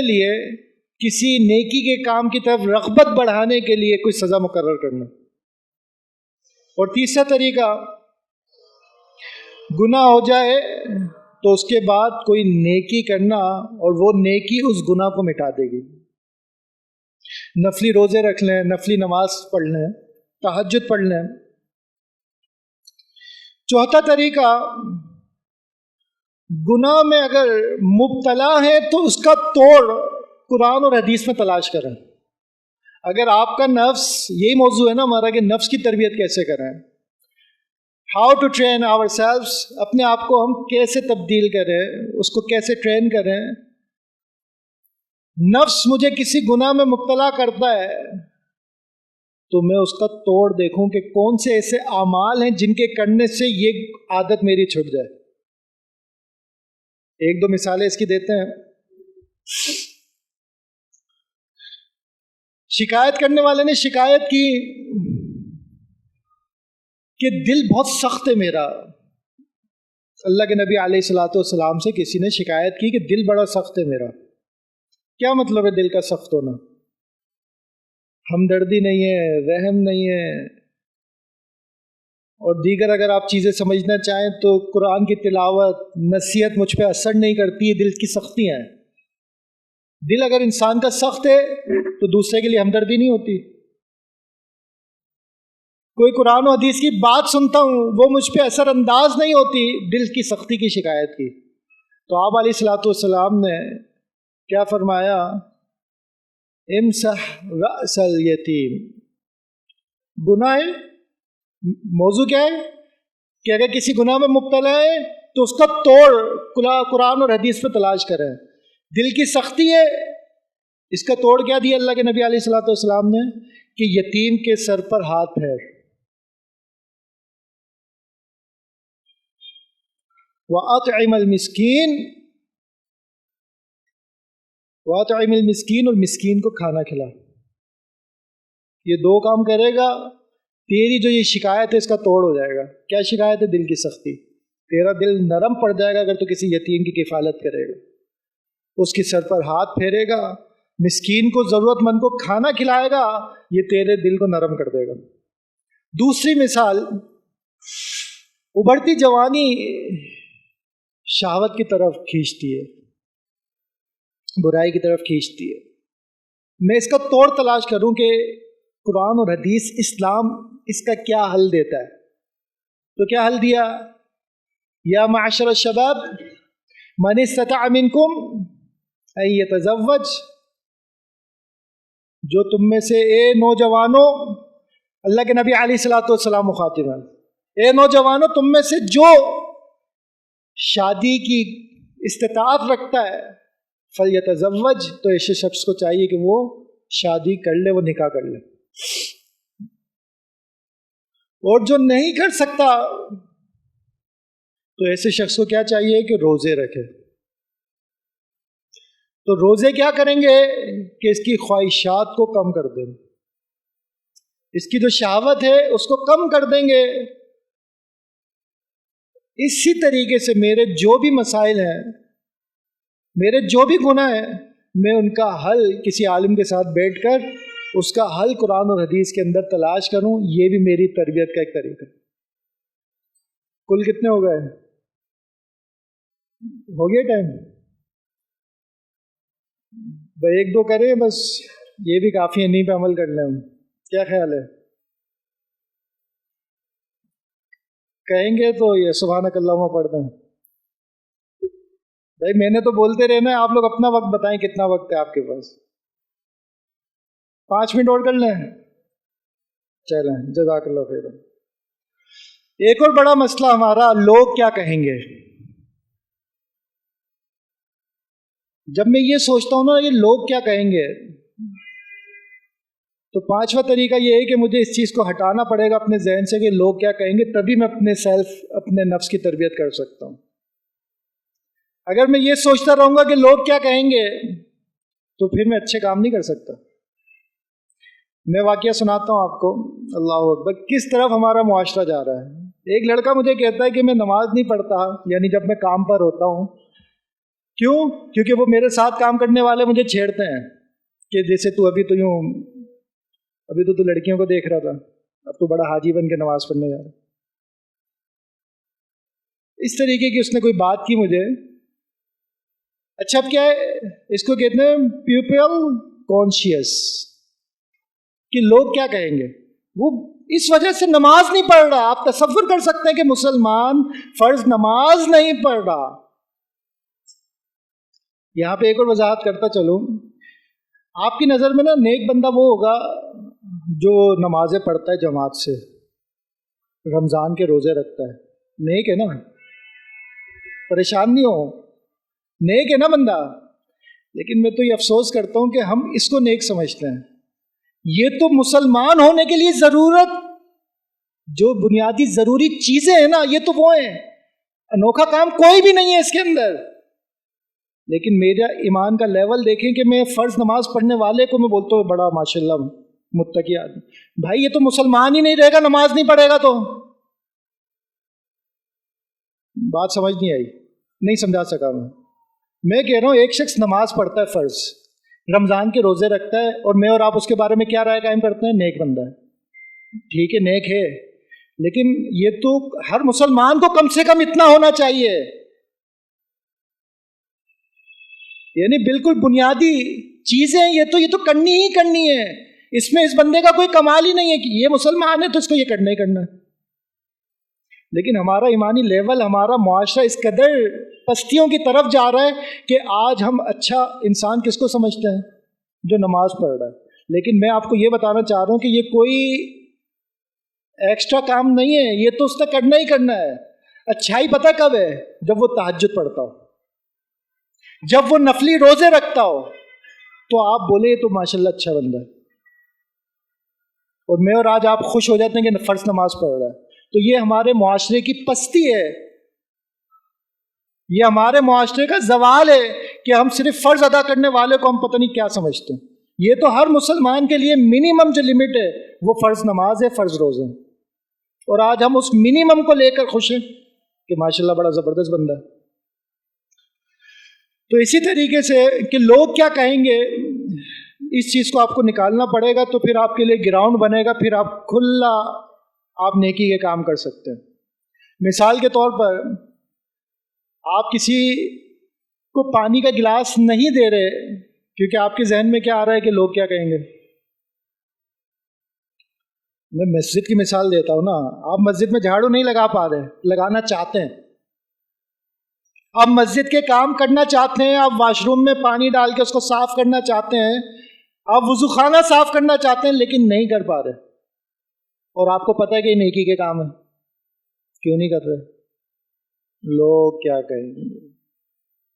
لیے کسی نیکی کے کام کی طرف رغبت بڑھانے کے لیے کوئی سزا مقرر کرنا. اور تیسرا طریقہ، گناہ ہو جائے تو اس کے بعد کوئی نیکی کرنا، اور وہ نیکی اس گناہ کو مٹا دے گی. نفلی روزے رکھ لیں، نفلی نماز پڑھ لیں، تہجد پڑھ لیں. چوتھا طریقہ، گناہ میں اگر مبتلا ہے تو اس کا توڑ قرآن اور حدیث میں تلاش کریں. اگر آپ کا نفس، یہی موضوع ہے نا ہمارا کہ نفس کی تربیت کیسے کریں، how to train ourselves, اپنے آپ کو ہم کیسے تبدیل کریں، اس کو کیسے ٹرین کریں. نفس مجھے کسی گناہ میں مبتلا کرتا ہے تو میں اس کا توڑ دیکھوں کہ کون سے ایسے اعمال ہیں جن کے کرنے سے یہ عادت میری چھٹ جائے. 1-2 مثالیں اس کی دیتے ہیں. شکایت کرنے والے نے شکایت کی کہ دل بہت سخت ہے میرا. اللہ کے نبی علیہ الصلوۃ والسلام سے کسی نے شکایت کی کہ دل بڑا سخت ہے میرا. کیا مطلب ہے دل کا سخت ہونا؟ ہمدردی نہیں ہے، رحم نہیں ہے، اور دیگر اگر آپ چیزیں سمجھنا چاہیں تو قرآن کی تلاوت، نصیحت مجھ پہ اثر نہیں کرتی ہے، دل کی سختیاں ہیں. دل اگر انسان کا سخت ہے تو دوسرے کے لیے ہمدردی نہیں ہوتی. کوئی قرآن و حدیث کی بات سنتا ہوں، وہ مجھ پہ اثر انداز نہیں ہوتی، دل کی سختی کی شکایت کی. تو آپ علیہ الصلوۃ والسلام نے کیا فرمایا؟ امسح رأس الیتیم. گناہ ہے، موضوع کیا ہے کہ اگر کسی گناہ میں مبتلا ہے تو اس کا توڑ قرآن اور حدیث پہ تلاش کریں. دل کی سختی ہے، اس کا توڑ کیا دیا اللہ کے نبی علیہ الصلوۃ والسلام نے؟ کہ یتیم کے سر پر ہاتھ پھیر. وَأَطْعِمَ الْمِسْكِينَ، وَأَطْعِمِ الْمِسْكِينَ، اور مسکین کو کھانا کھلا. یہ 2 کام کرے گا، تیری جو یہ شکایت ہے اس کا توڑ ہو جائے گا. کیا شکایت ہے؟ دل کی سختی. تیرا دل نرم پڑ جائے گا اگر تو کسی یتیم کی کفالت کرے گا، اس کے سر پر ہاتھ پھیرے گا، مسکین کو ضرورت مند کو کھانا کھلائے گا، یہ تیرے دل کو نرم کر دے گا۔ دوسری مثال، ابھرتی جوانی شہوت کی طرف کھینچتی ہے، برائی کی طرف کھینچتی ہے۔ میں اس کا توڑ تلاش کروں کہ قرآن اور حدیث اسلام اس کا کیا حل دیتا ہے، تو کیا حل دیا؟ یا معاشر الشباب من استطاع منکم ان یتزوج، جو تم میں سے، اے نوجوانوں، اللہ کے نبی علیہ الصلوۃ والسلام مخاطب ہیں، اے نوجوانوں تم میں سے جو شادی کی استطاعت رکھتا ہے فلیتزوج، تو ایسے شخص کو چاہیے کہ وہ شادی کر لے، وہ نکاح کر لے۔ اور جو نہیں کر سکتا تو ایسے شخص کو کیا چاہیے کہ روزے رکھے۔ تو روزے کیا کریں گے کہ اس کی خواہشات کو کم کر دیں، اس کی جو شہوت ہے اس کو کم کر دیں گے۔ اسی طریقے سے میرے جو بھی مسائل ہیں، میرے جو بھی گناہ ہیں، میں ان کا حل کسی عالم کے ساتھ بیٹھ کر اس کا حل قرآن اور حدیث کے اندر تلاش کروں، یہ بھی میری تربیت کا ایک طریقہ۔ کل کتنے ہو گئے؟ ہو گیا ٹائم؟ بھائی ایک دو کریں بس، یہ بھی کافی ہے، نہیں پہ عمل کر لیں ہم، کیا خیال ہے؟ کہیں گے تو یہ سبحانک اللہم پڑھ دیں۔ بھائی میں نے تو بولتے رہنا ہے، آپ لوگ اپنا وقت بتائیں کتنا وقت ہے آپ کے پاس؟ 5 منٹ اور کر لیں؟ چلیں، جزاک اللہ خیر۔ ایک اور بڑا مسئلہ ہمارا، لوگ کیا کہیں گے۔ جب میں یہ سوچتا ہوں نا یہ لوگ کیا کہیں گے، تو 5واں طریقہ یہ ہے کہ مجھے اس چیز کو ہٹانا پڑے گا اپنے ذہن سے کہ لوگ کیا کہیں گے، تبھی میں اپنے نفس کی تربیت کر سکتا ہوں۔ اگر میں یہ سوچتا رہوں گا کہ لوگ کیا کہیں گے تو پھر میں اچھے کام نہیں کر سکتا۔ میں واقعہ سناتا ہوں آپ کو، اللہ اکبر، کس طرف ہمارا معاشرہ جا رہا ہے۔ ایک لڑکا مجھے کہتا ہے کہ میں نماز نہیں پڑھتا، یعنی جب میں کام پر ہوتا ہوں۔ کیوں؟ کیونکہ وہ میرے ساتھ کام کرنے والے مجھے چھیڑتے ہیں کہ جیسے تو ابھی تو لڑکیوں کو دیکھ رہا تھا، اب تو بڑا حاجی بن کے نماز پڑھنے جا رہا۔ اس طریقے کی اس نے کوئی بات کی مجھے۔ اچھا اب کیا ہے، اس کو کہتے ہیں پیپل کانشیس، کہ لوگ کیا کہیں گے۔ وہ اس وجہ سے نماز نہیں پڑھ رہا۔ آپ تصور کر سکتے ہیں کہ مسلمان فرض نماز نہیں پڑھ رہا۔ یہاں پہ ایک اور وضاحت کرتا چلوں، آپ کی نظر میں نا نیک بندہ وہ ہوگا جو نمازیں پڑھتا ہے جماعت سے، رمضان کے روزے رکھتا ہے، نیک ہے نا، پریشان نہیں ہو، نیک ہے نا بندہ۔ لیکن میں تو یہ افسوس کرتا ہوں کہ ہم اس کو نیک سمجھتے ہیں۔ یہ تو مسلمان ہونے کے لیے ضرورت، جو بنیادی ضروری چیزیں ہیں نا، یہ تو وہ ہیں، انوکھا کام کوئی بھی نہیں ہے اس کے اندر۔ لیکن میرا ایمان کا لیول دیکھیں کہ میں فرض نماز پڑھنے والے کو میں بولتا ہوں بڑا ماشاءاللہ متقی آدمی، بھائی یہ تو مسلمان ہی نہیں رہے گا نماز نہیں پڑھے گا تو۔ بات سمجھ نہیں آئی، نہیں سمجھا سکا میں کہہ رہا ہوں ایک شخص نماز پڑھتا ہے فرض، رمضان کے روزے رکھتا ہے، اور میں اور آپ اس کے بارے میں کیا رائے قائم کرتے ہیں؟ نیک بندہ ہے۔ ٹھیک ہے نیک ہے، لیکن یہ تو ہر مسلمان کو کم سے کم اتنا ہونا چاہیے، یعنی بالکل بنیادی چیزیں یہ تو کرنی ہی کرنی ہے۔ اس میں اس بندے کا کوئی کمال ہی نہیں ہے کہ یہ مسلمان ہے تو اس کو یہ کرنا ہی کرنا ہے۔ لیکن ہمارا ایمانی لیول، ہمارا معاشرہ اس قدر پستیوں کی طرف جا رہا ہے کہ آج ہم اچھا انسان کس کو سمجھتے ہیں؟ جو نماز پڑھ رہا ہے۔ لیکن میں آپ کو یہ بتانا چاہ رہا ہوں کہ یہ کوئی ایکسٹرا کام نہیں ہے، یہ تو اس نے کرنا ہی کرنا ہے۔ اچھائی پتہ کب ہے؟ جب وہ تہجد پڑھتا ہو، جب وہ نفلی روزے رکھتا ہو، تو آپ بولے تو ماشاءاللہ اچھا بندہ ہے، اور میں اور آج آپ خوش ہو جاتے ہیں کہ فرض نماز پڑھ رہا ہے۔ تو یہ ہمارے معاشرے کی پستی ہے، یہ ہمارے معاشرے کا زوال ہے کہ ہم صرف فرض ادا کرنے والے کو ہم پتہ نہیں کیا سمجھتے ہیں۔ یہ تو ہر مسلمان کے لیے منیمم جو لمٹ ہے وہ فرض نماز ہے، فرض روزے ہیں، اور آج ہم اس منیمم کو لے کر خوش ہیں کہ ماشاءاللہ بڑا زبردست بندہ ہے۔ تو اسی طریقے سے کہ لوگ کیا کہیں گے، اس چیز کو آپ کو نکالنا پڑے گا تو پھر آپ کے لیے گراؤنڈ بنے گا، پھر آپ کھلا آپ نیکی کے کام کر سکتے ہیں۔ مثال کے طور پر آپ کسی کو پانی کا گلاس نہیں دے رہے کیونکہ آپ کے ذہن میں کیا آ رہا ہے کہ لوگ کیا کہیں گے۔ میں مسجد کی مثال دیتا ہوں نا، آپ مسجد میں جھاڑو نہیں لگا پا رہے، لگانا چاہتے ہیں، آپ مسجد کے کام کرنا چاہتے ہیں، آپ واش روم میں پانی ڈال کے اس کو صاف کرنا چاہتے ہیں، آپ وضو خانہ صاف کرنا چاہتے ہیں، لیکن نہیں کر پا رہے، اور آپ کو پتہ ہے کہ یہ نیکی کے کام ہے، کیوں نہیں کر رہے؟ لوگ کیا کہیں گے۔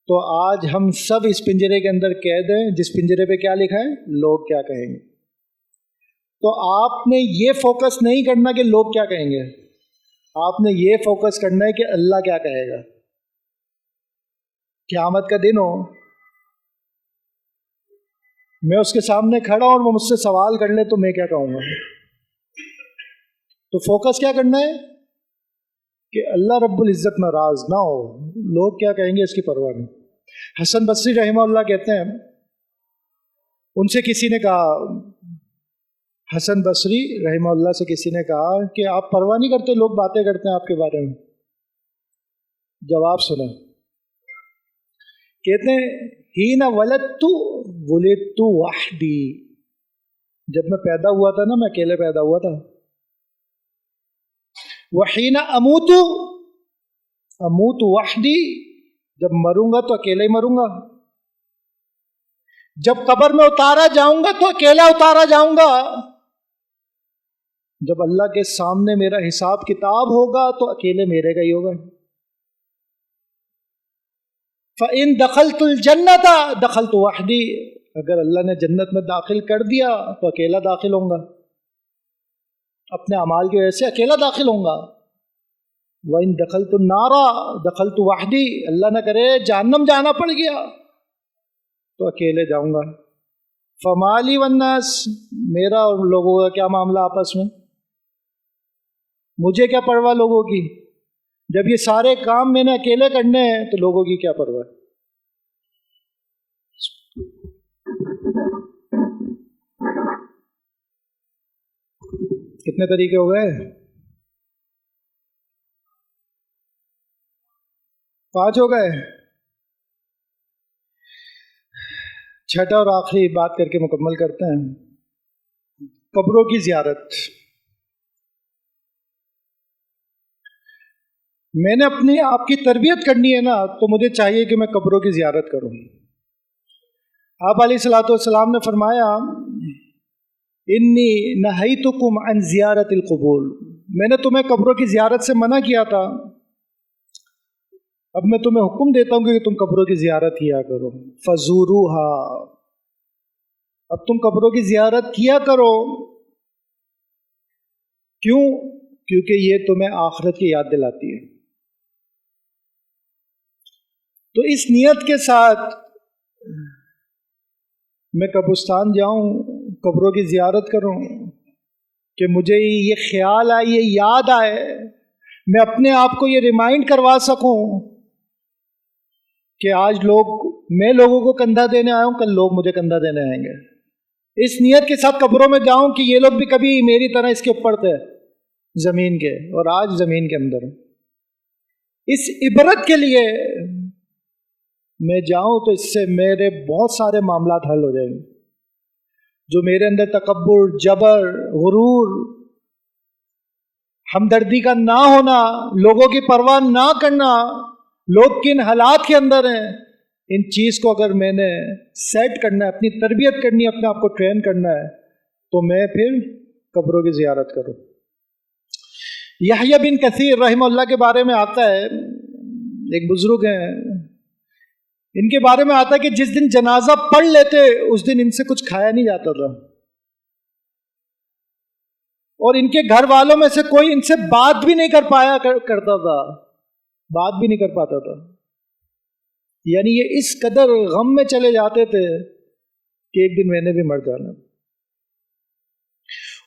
تو آج ہم سب اس پنجرے کے اندر قید ہیں، جس پنجرے پہ کیا لکھا ہے؟ لوگ کیا کہیں گے۔ تو آپ نے یہ فوکس نہیں کرنا کہ لوگ کیا کہیں گے، آپ نے یہ فوکس کرنا ہے کہ اللہ کیا کہے گا۔ قیامت کا دن ہو، میں اس کے سامنے کھڑا ہوں اور وہ مجھ سے سوال کر لے تو میں کیا کہوں گا؟ تو فوکس کیا کرنا ہے کہ اللہ رب العزت ناراض نہ ہو، لوگ کیا کہیں گے اس کی پرواہ نہیں۔ حسن بصری رحمہ اللہ کہتے ہیں، ان سے کسی نے کہا، حسن بصری رحمہ اللہ سے کسی نے کہا کہ آپ پرواہ نہیں کرتے، لوگ باتیں کرتے ہیں آپ کے بارے میں؟ جواب سنیں، کہتے ہیں ہین ولدت وحدی، جب میں پیدا ہوا تھا نا میں اکیلے پیدا ہوا تھا، وحین اموت وحدی، جب مروں گا تو اکیلے ہی مروں گا، جب قبر میں اتارا جاؤں گا تو اکیلا اتارا جاؤں گا، جب اللہ کے سامنے میرا حساب کتاب ہوگا تو اکیلے میرے کا ہی ہوگا۔ فَإِن دَخَلْتُ الْجَنَّةَ دَخَلْتُ وَحْدِي، اگر اللہ نے جنت میں داخل کر دیا تو اکیلا داخل ہوں گا، اپنے اعمال کی وجہ سے اکیلا داخل ہوں گا۔ وَإِن دَخَلْتُ النَّارَ دَخَلْتُ وَحْدِي، اللہ نہ کرے جہنم جانا پڑ گیا تو اکیلے جاؤں گا۔ فَمَا لِي وَالنَّاسِ، میرا اور لوگوں کا کیا معاملہ آپس میں، مجھے کیا پرواہ لوگوں کی، جب یہ سارے کام میں نے اکیلے کرنے ہیں تو لوگوں کی کیا پرواہ۔ کتنے طریقے ہو گئے؟ 5 ہو گئے۔ چھٹا اور آخری بات کر کے مکمل کرتے ہیں، قبروں کی زیارت۔ میں نے اپنی آپ کی تربیت کرنی ہے نا تو مجھے چاہیے کہ میں قبروں کی زیارت کروں۔ آپ علیہ الصلوۃ والسلام نے فرمایا، انی نہیتکم عن زیارت القبور، میں نے تمہیں قبروں کی زیارت سے منع کیا تھا، اب میں تمہیں حکم دیتا ہوں کہ تم قبروں کی زیارت کیا کرو۔ فزوروہا، اب تم قبروں کی زیارت کیا کرو۔ کیوں؟ کیونکہ یہ تمہیں آخرت کی یاد دلاتی ہے۔ تو اس نیت کے ساتھ میں قبرستان جاؤں، قبروں کی زیارت کروں کہ مجھے یہ خیال آئے، یہ یاد آئے، میں اپنے آپ کو یہ ریمائنڈ کروا سکوں کہ آج میں لوگوں کو کندھا دینے آیا ہوں، کل لوگ مجھے کندھا دینے آئیں گے۔ اس نیت کے ساتھ قبروں میں جاؤں کہ یہ لوگ بھی کبھی میری طرح اس کے اوپر تھے زمین کے، اور آج زمین کے اندر۔ اس عبرت کے لیے میں جاؤں تو اس سے میرے بہت سارے معاملات حل ہو جائیں گے۔ جو میرے اندر تکبر، جبر، غرور، ہمدردی کا نہ ہونا، لوگوں کی پرواہ نہ کرنا، لوگ کن حالات کے اندر ہیں، ان چیز کو اگر میں نے سیٹ کرنا ہے، اپنی تربیت کرنی ہے، اپنے آپ کو ٹرین کرنا ہے، تو میں پھر قبروں کی زیارت کروں۔ یحییٰ بن کثیر رحمہ اللہ کے بارے میں آتا ہے، ایک بزرگ ہیں، ان کے بارے میں آتا ہے کہ جس دن جنازہ پڑھ لیتے اس دن ان سے کچھ کھایا نہیں جاتا تھا، اور ان کے گھر والوں میں سے کوئی ان سے بات بھی نہیں کرتا تھا، بات بھی نہیں کر پاتا تھا۔ یعنی یہ اس قدر غم میں چلے جاتے تھے کہ ایک دن میں نے بھی مر جانا۔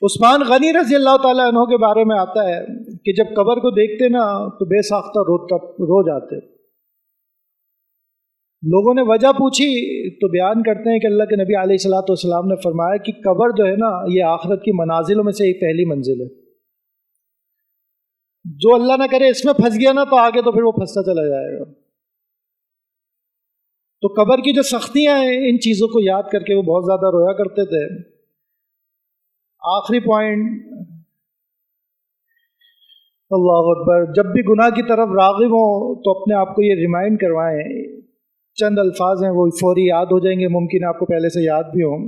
عثمان غنی رضی اللہ تعالیٰ عنہ کے بارے میں آتا ہے کہ جب قبر کو دیکھتے نا تو بے ساختہ رو جاتے۔ لوگوں نے وجہ پوچھی تو بیان کرتے ہیں کہ اللہ کے نبی علیہ الصلوۃ والسلام نے فرمایا کہ قبر جو ہے نا یہ آخرت کی منازلوں میں سے ایک پہلی منزل ہے، جو اللہ نہ کرے اس میں پھنس گیا نا تو آگے تو پھر وہ پھنستا چلا جائے گا۔ تو قبر کی جو سختیاں ہیں ان چیزوں کو یاد کر کے وہ بہت زیادہ رویا کرتے تھے۔ آخری پوائنٹ، اللہ اکبر، جب بھی گناہ کی طرف راغب ہوں تو اپنے آپ کو یہ ریمائنڈ کروائیں، چند الفاظ ہیں وہ فوری یاد ہو جائیں گے، ممکن آپ کو پہلے سے یاد بھی ہوں۔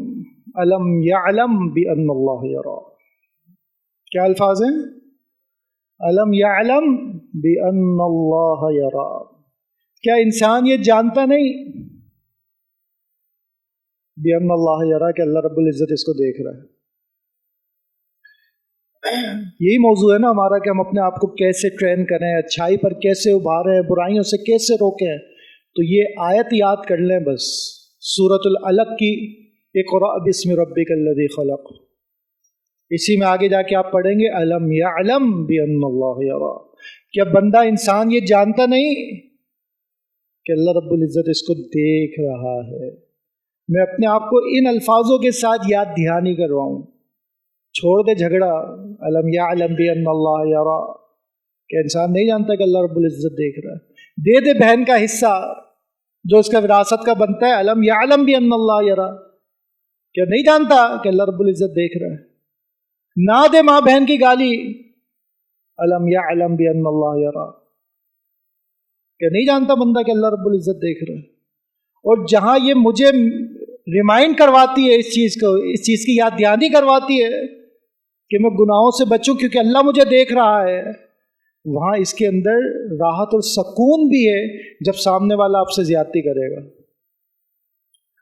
الم یعلم بان اللہ یرا، کیا الفاظ ہیں؟ الم یعلم بان اللہ یرا، کیا انسان یہ جانتا نہیں بان اللہ یرا کہ اللہ رب العزت اس کو دیکھ رہا ہے؟ یہی موضوع ہے نا ہمارا کہ ہم اپنے آپ کو کیسے ٹرین کریں، اچھائی پر کیسے ابھاریں، برائیوں سے کیسے روکیں۔ تو یہ آیت یاد کر لیں بس، سورۃ العلق کی، اقرأ بسم ربک الذی خلق، اسی میں آگے جا کے آپ پڑھیں گے الم یعلم بان اللہ یرا، کیا بندہ انسان یہ جانتا نہیں کہ اللہ رب العزت اس کو دیکھ رہا ہے۔ میں اپنے آپ کو ان الفاظوں کے ساتھ یاد دہانی کرواؤں، چھوڑ دے جھگڑا، الم یعلم بان اللہ یرا، کہ انسان نہیں جانتا کہ اللہ رب العزت دیکھ رہا ہے۔ دے دے بہن کا حصہ جو اس کا وراثت کا بنتا ہے، الم یعلم بان اللہ یرا، کیا نہیں جانتا کہ اللہ رب العزت دیکھ رہا ہے۔ نہ دے ماں بہن کی گالی، الم یعلم بان اللہ یرا، کیا نہیں جانتا بندہ کہ اللہ رب العزت دیکھ رہا ہے۔ اور جہاں یہ مجھے ریمائنڈ کرواتی ہے اس چیز کی یاد دہانی کرواتی ہے کہ میں گناہوں سے بچوں کیونکہ اللہ مجھے دیکھ رہا ہے، وہاں اس کے اندر راحت اور سکون بھی ہے جب سامنے والا آپ سے زیادتی کرے گا۔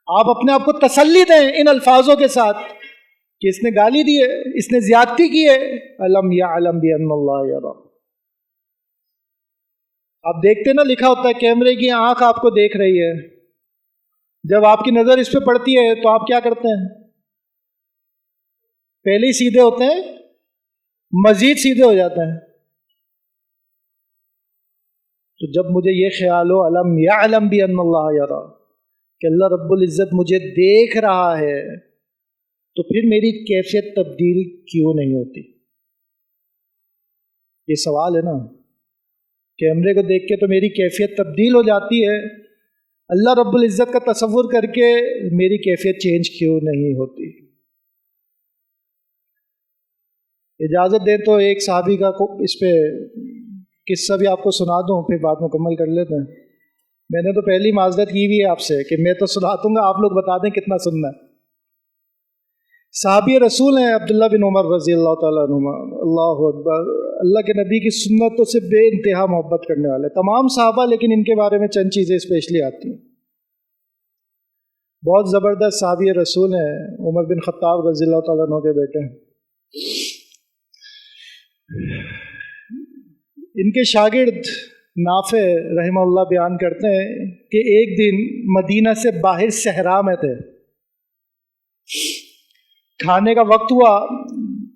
آپ اپنے آپ کو تسلی دیں ان الفاظوں کے ساتھ کہ اس نے گالی دی ہے، اس نے زیادتی کی ہے، الم یعلم بان اللہ یرا۔ آپ دیکھتے نا لکھا ہوتا ہے کیمرے کی آنکھ آپ کو دیکھ رہی ہے، جب آپ کی نظر اس پہ پڑتی ہے تو آپ کیا کرتے ہیں؟ پہلے ہی سیدھے ہوتے ہیں، مزید سیدھے ہو جاتے ہیں۔ تو جب مجھے یہ خیال ہو الم یعلم بان اللہ یرا کہ اللہ رب العزت مجھے دیکھ رہا ہے، تو پھر میری کیفیت تبدیل کیوں نہیں ہوتی؟ یہ سوال ہے نا، کیمرے کو دیکھ کے تو میری کیفیت تبدیل ہو جاتی ہے، اللہ رب العزت کا تصور کر کے میری کیفیت چینج کیوں نہیں ہوتی؟ اجازت دیں تو ایک صحابی کا اس پہ قصہ بھی آپ کو سنا دوں، پھر بات مکمل کر لیتے ہیں۔ میں نے تو پہلی معذرت کی بھی ہے آپ سے کہ میں تو سنا دوں گا، آپ لوگ بتا دیں کتنا سننا ہے۔ صحابی رسول ہیں عبداللہ بن عمر رضی اللہ تعالیٰ عنہما، اللہ اکبر، اللہ کے نبی کی سنتوں سے بے انتہا محبت کرنے والے تمام صحابہ، لیکن ان کے بارے میں چند چیزیں اسپیشلی آتی ہیں۔ بہت زبردست صحابی رسول ہیں، عمر بن خطاب رضی اللہ تعالیٰ عنہ کے بیٹے ہیں۔ ان کے شاگرد نافع رحمہ اللہ بیان کرتے ہیں کہ ایک دن مدینہ سے باہر صحرا میں تھے، کھانے کا وقت ہوا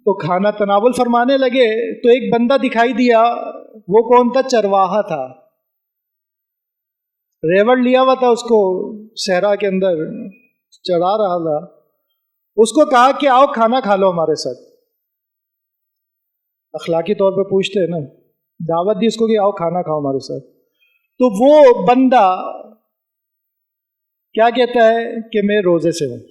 تو کھانا تناول فرمانے لگے تو ایک بندہ دکھائی دیا، وہ کون تھا؟ چرواہا تھا، ریوڑ لیا ہوا تھا، اس کو صحرا کے اندر چرا رہا تھا۔ اس کو کہا کہ آؤ کھانا کھا لو ہمارے ساتھ، اخلاقی طور پہ پوچھتے ہیں نا، دعوت دی اس کو کہ آؤ کھانا کھاؤ ہمارے ساتھ۔ تو وہ بندہ کیا کہتا ہے کہ میں روزے سے ہوں۔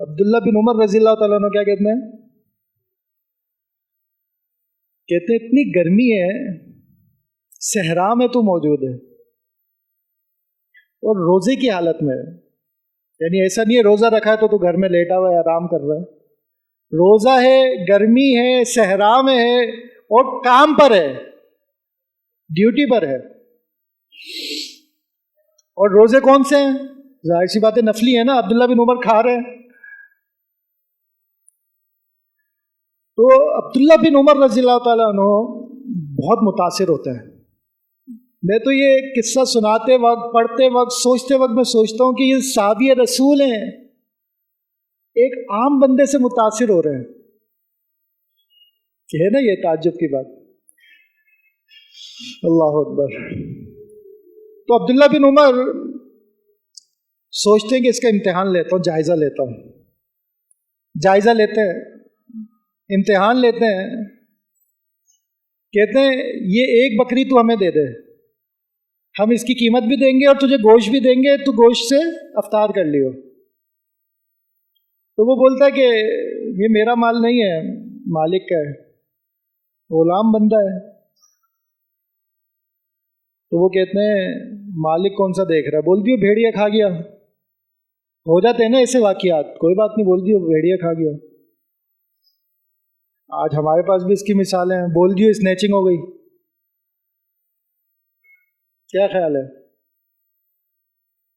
عبداللہ بن عمر رضی اللہ تعالیٰ عنہ کیا کہتے ہیں؟ کہتے ہیں اتنی گرمی ہے، صحرا میں تو موجود ہے اور روزے کی حالت میں ہے، یعنی ایسا نہیں ہے روزہ رکھا ہے تو گھر میں لیٹا ہوا ہے آرام کر رہا ہے، روزہ ہے، گرمی ہے، صحرا میں ہے اور کام پر ہے، ڈیوٹی پر ہے۔ اور روزے کون سے ہیں؟ ظاہر سی بات ہے نفلی ہے نا، عبداللہ بن عمر کھا رہے ہیں۔ تو عبداللہ بن عمر رضی اللہ تعالیٰ عنہ بہت متاثر ہوتے ہیں۔ میں تو یہ قصہ سناتے وقت، پڑھتے وقت، سوچتے وقت میں سوچتا ہوں کہ یہ صحابی رسول ہیں، ایک عام بندے سے متاثر ہو رہے ہیں، کہ ہے نا یہ تعجب کی بات۔ اللہ اکبر۔ تو عبداللہ بن عمر سوچتے ہیں کہ اس کا امتحان لیتا ہوں، جائزہ لیتا ہوں. جائزہ لیتے ہیں، امتحان لیتے ہیں. کہتے ہیں یہ ایک بکری تو ہمیں دے دے، ہم اس کی قیمت بھی دیں گے اور تجھے گوشت بھی دیں گے، تو گوشت سے افطار کر لیو. تو وہ بولتا ہے کہ یہ میرا مال نہیں ہے، مالک کا ہے، غلام بندہ ہے. تو وہ کہتے ہیں مالک کون سا دیکھ رہا ہے؟ بول دیو بھیڑیا کھا گیا. ہو جاتے ہیں نا ایسے واقعات، کوئی بات نہیں، بول دیو بھیڑیا کھا گیا. آج ہمارے پاس بھی اس کی مثالیں ہیں، بول دیو اسنیچنگ ہو گئی. کیا خیال ہے؟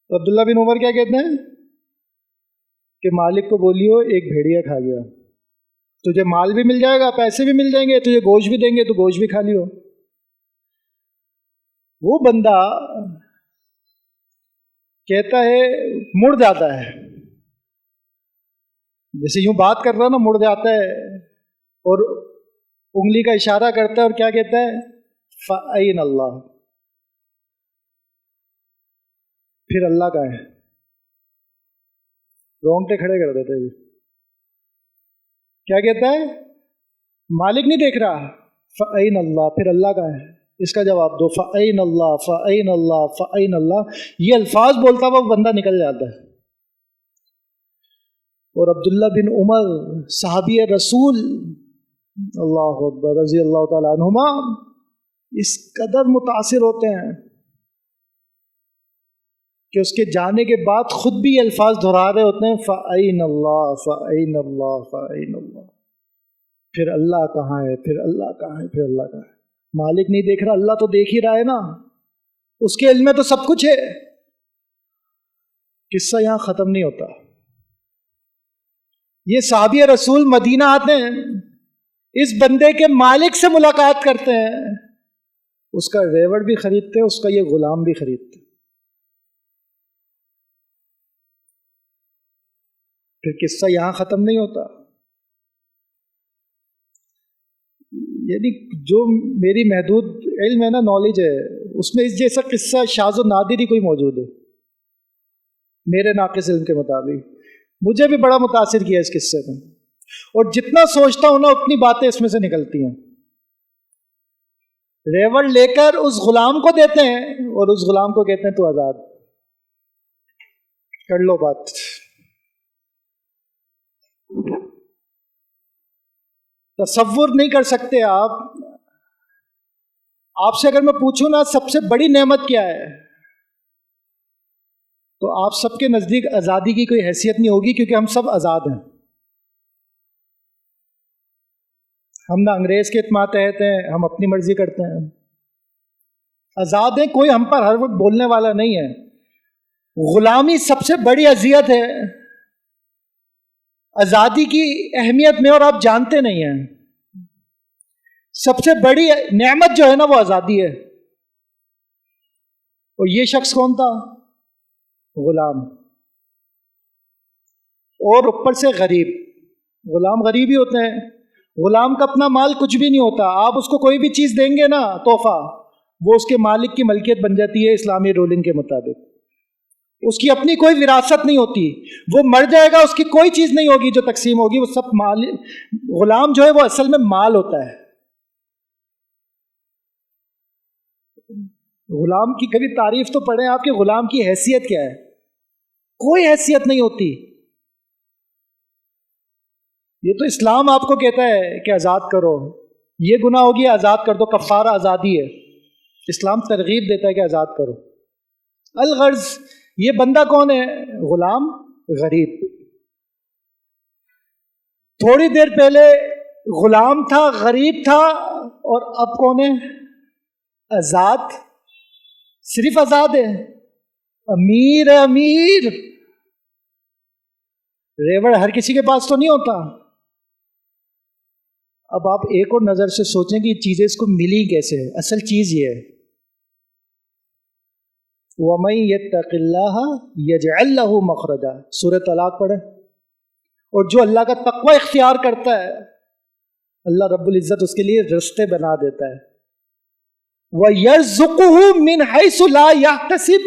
تو عبداللہ بن عمر کیا کہتے ہیں کہ مالک کو بولیو ایک بھیڑیا کھا گیا، تجھے مال بھی مل جائے گا، پیسے بھی مل جائیں گے، تجھے گوشت بھی دیں گے، تو گوشت بھی کھا لیو. وہ بندہ کہتا ہے، مڑ جاتا ہے، جیسے یوں بات کر رہا نا، مڑ جاتا ہے اور انگلی کا اشارہ کرتا ہے اور کیا کہتا ہے؟ فَأَيْنَ اللَّهُ، پھر اللہ کا ہے. رونگٹے کھڑے کر دیتے ہیں. کیا کہتا ہے؟ مالک نہیں دیکھ رہا، فَأَيْنَ اللَّهُ، پھر اللہ کا ہے. اس کا جواب دو، فَأَيْنَ اللَّهُ فَأَيْنَ اللَّهُ فَأَيْنَ اللَّهُ. یہ الفاظ بولتا ہوا بندہ نکل جاتا ہے. اور عبداللہ بن عمر صحابی رسول اللہ اکبر رضی اللہ تعالیٰ عنہما اس قدر متاثر ہوتے ہیں کہ اس کے جانے کے بعد خود بھی یہ الفاظ دہرا رہے ہوتے ہیں، فَأَيْنَ اللَّهُ فَأَيْنَ اللَّهُ فَأَيْنَ اللَّهُ. پھر اللہ کہاں ہے، پھر اللہ کہاں ہے، پھر اللہ کہاں ہے. مالک نہیں دیکھ رہا، اللہ تو دیکھ ہی رہا ہے نا، اس کے علم میں تو سب کچھ ہے. قصہ یہاں ختم نہیں ہوتا. یہ صحابی رسول مدینہ آتے ہیں، اس بندے کے مالک سے ملاقات کرتے ہیں، اس کا ریوڑ بھی خریدتے، اس کا یہ غلام بھی خریدتے. پھر قصہ یہاں ختم نہیں ہوتا. یعنی جو میری محدود علم ہے نا، نالج ہے، اس میں اس جیسا قصہ شاذ و نادر ہی کوئی موجود ہے میرے ناقص علم کے مطابق. مجھے بھی بڑا متاثر کیا اس قصے میں، اور جتنا سوچتا ہوں نا اتنی باتیں اس میں سے نکلتی ہیں. ریوڑ لے کر اس غلام کو دیتے ہیں اور اس غلام کو کہتے ہیں تو آزاد کر لو بات. تصور نہیں کر سکتے آپ سے اگر میں پوچھوں نا سب سے بڑی نعمت کیا ہے، تو آپ سب کے نزدیک آزادی کی کوئی حیثیت نہیں ہوگی، کیونکہ ہم سب آزاد ہیں. ہم نہ انگریز کے اعتماد تحت ہیں، ہم اپنی مرضی کرتے ہیں، آزاد ہیں، کوئی ہم پر ہر وقت بولنے والا نہیں ہے. غلامی سب سے بڑی اذیت ہے آزادی کی اہمیت میں، اور آپ جانتے نہیں ہیں. سب سے بڑی نعمت جو ہے نا وہ آزادی ہے. اور یہ شخص کون تھا؟ غلام، اور اوپر سے غریب. غلام غریب ہی ہوتے ہیں. غلام کا اپنا مال کچھ بھی نہیں ہوتا. آپ اس کو کوئی بھی چیز دیں گے نا تحفہ، وہ اس کے مالک کی ملکیت بن جاتی ہے اسلامی رولنگ کے مطابق. اس کی اپنی کوئی وراثت نہیں ہوتی. وہ مر جائے گا، اس کی کوئی چیز نہیں ہوگی جو تقسیم ہوگی، وہ سب مال. غلام جو ہے وہ اصل میں مال ہوتا ہے. غلام کی کبھی تعریف تو پڑھیں آپ کے غلام کی حیثیت کیا ہے؟ کوئی حیثیت نہیں ہوتی. یہ تو اسلام آپ کو کہتا ہے کہ آزاد کرو، یہ گناہ ہوگی آزاد کر دو، کفارہ آزادی ہے. اسلام ترغیب دیتا ہے کہ آزاد کرو. الغرض یہ بندہ کون ہے؟ غلام غریب. تھوڑی دیر پہلے غلام تھا، غریب تھا، اور اب کون ہے؟ آزاد. صرف آزاد ہے، امیر ہے. امیر ریوڑ ہر کسی کے پاس تو نہیں ہوتا. اب آپ ایک اور نظر سے سوچیں کہ یہ چیزیں اس کو ملی کیسے. اصل چیز یہ ہے، وَمَن يَتَّقِ اللَّهَ يَجْعَل لَّهُ مَخْرَجًا، سورۃ طلاق پڑھے. اور جو اللہ کا تقوی اختیار کرتا ہے، اللہ رب العزت اس کے لیے رستے بنا دیتا ہے. وَيَرْزُقُهُ مِنْ حَيْثُ لَا يَحْتَسِبُ،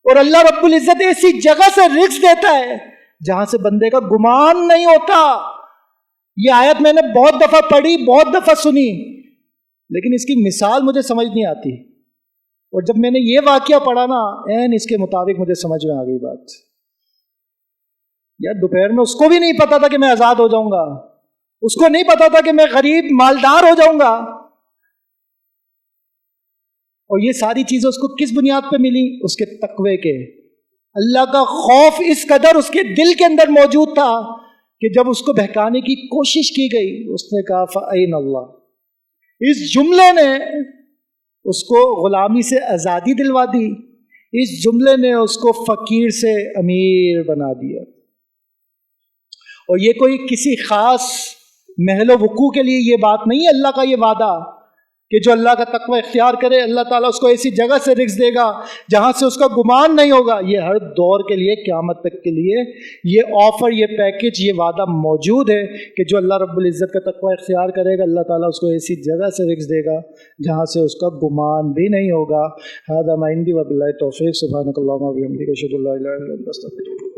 اور اللہ رب العزت ایسی جگہ سے رزق دیتا ہے جہاں سے بندے کا گمان نہیں ہوتا۔ یہ آیت میں نے بہت دفعہ پڑھی، بہت دفعہ سنی، لیکن اس کی مثال مجھے سمجھ نہیں آتی، اور جب میں نے یہ واقعہ پڑھا نا عین اس کے مطابق مجھے سمجھ میں آ گئی بات۔ یار دوپہر میں اس کو بھی نہیں پتا تھا کہ میں آزاد ہو جاؤں گا، اس کو نہیں پتا تھا کہ میں غریب مالدار ہو جاؤں گا، اور یہ ساری چیزیں اس کو کس بنیاد پہ ملی؟ اس کے تقوی کے۔ اللہ کا خوف اس قدر اس کے دل کے اندر موجود تھا کہ جب اس کو بہکانے کی کوشش کی گئی اس نے کہا فَأَيْنَ اللَّهُ، اس جملے نے اس کو غلامی سے آزادی دلوا دی، اس جملے نے اس کو فقیر سے امیر بنا دیا۔ اور یہ کوئی کسی خاص محل و وقوع کے لیے یہ بات نہیں ہے، اللہ کا یہ وعدہ کہ جو اللہ کا تقوی اختیار کرے اللہ تعالیٰ اس کو ایسی جگہ سے رزق دے گا جہاں سے اس کا گمان نہیں ہوگا۔ یہ ہر دور کے لیے، قیامت تک کے لیے یہ آفر، یہ پیکج، یہ وعدہ موجود ہے کہ جو اللہ رب العزت کا تقوی اختیار کرے گا اللہ تعالیٰ اس کو ایسی جگہ سے رزق دے گا جہاں سے اس کا گمان بھی نہیں ہوگا۔ ھذا ما عندی وباللہ التوفیق، سبحانک اللہم وبحمدک، اشہد ان لا الہ الا انت، استغفرک۔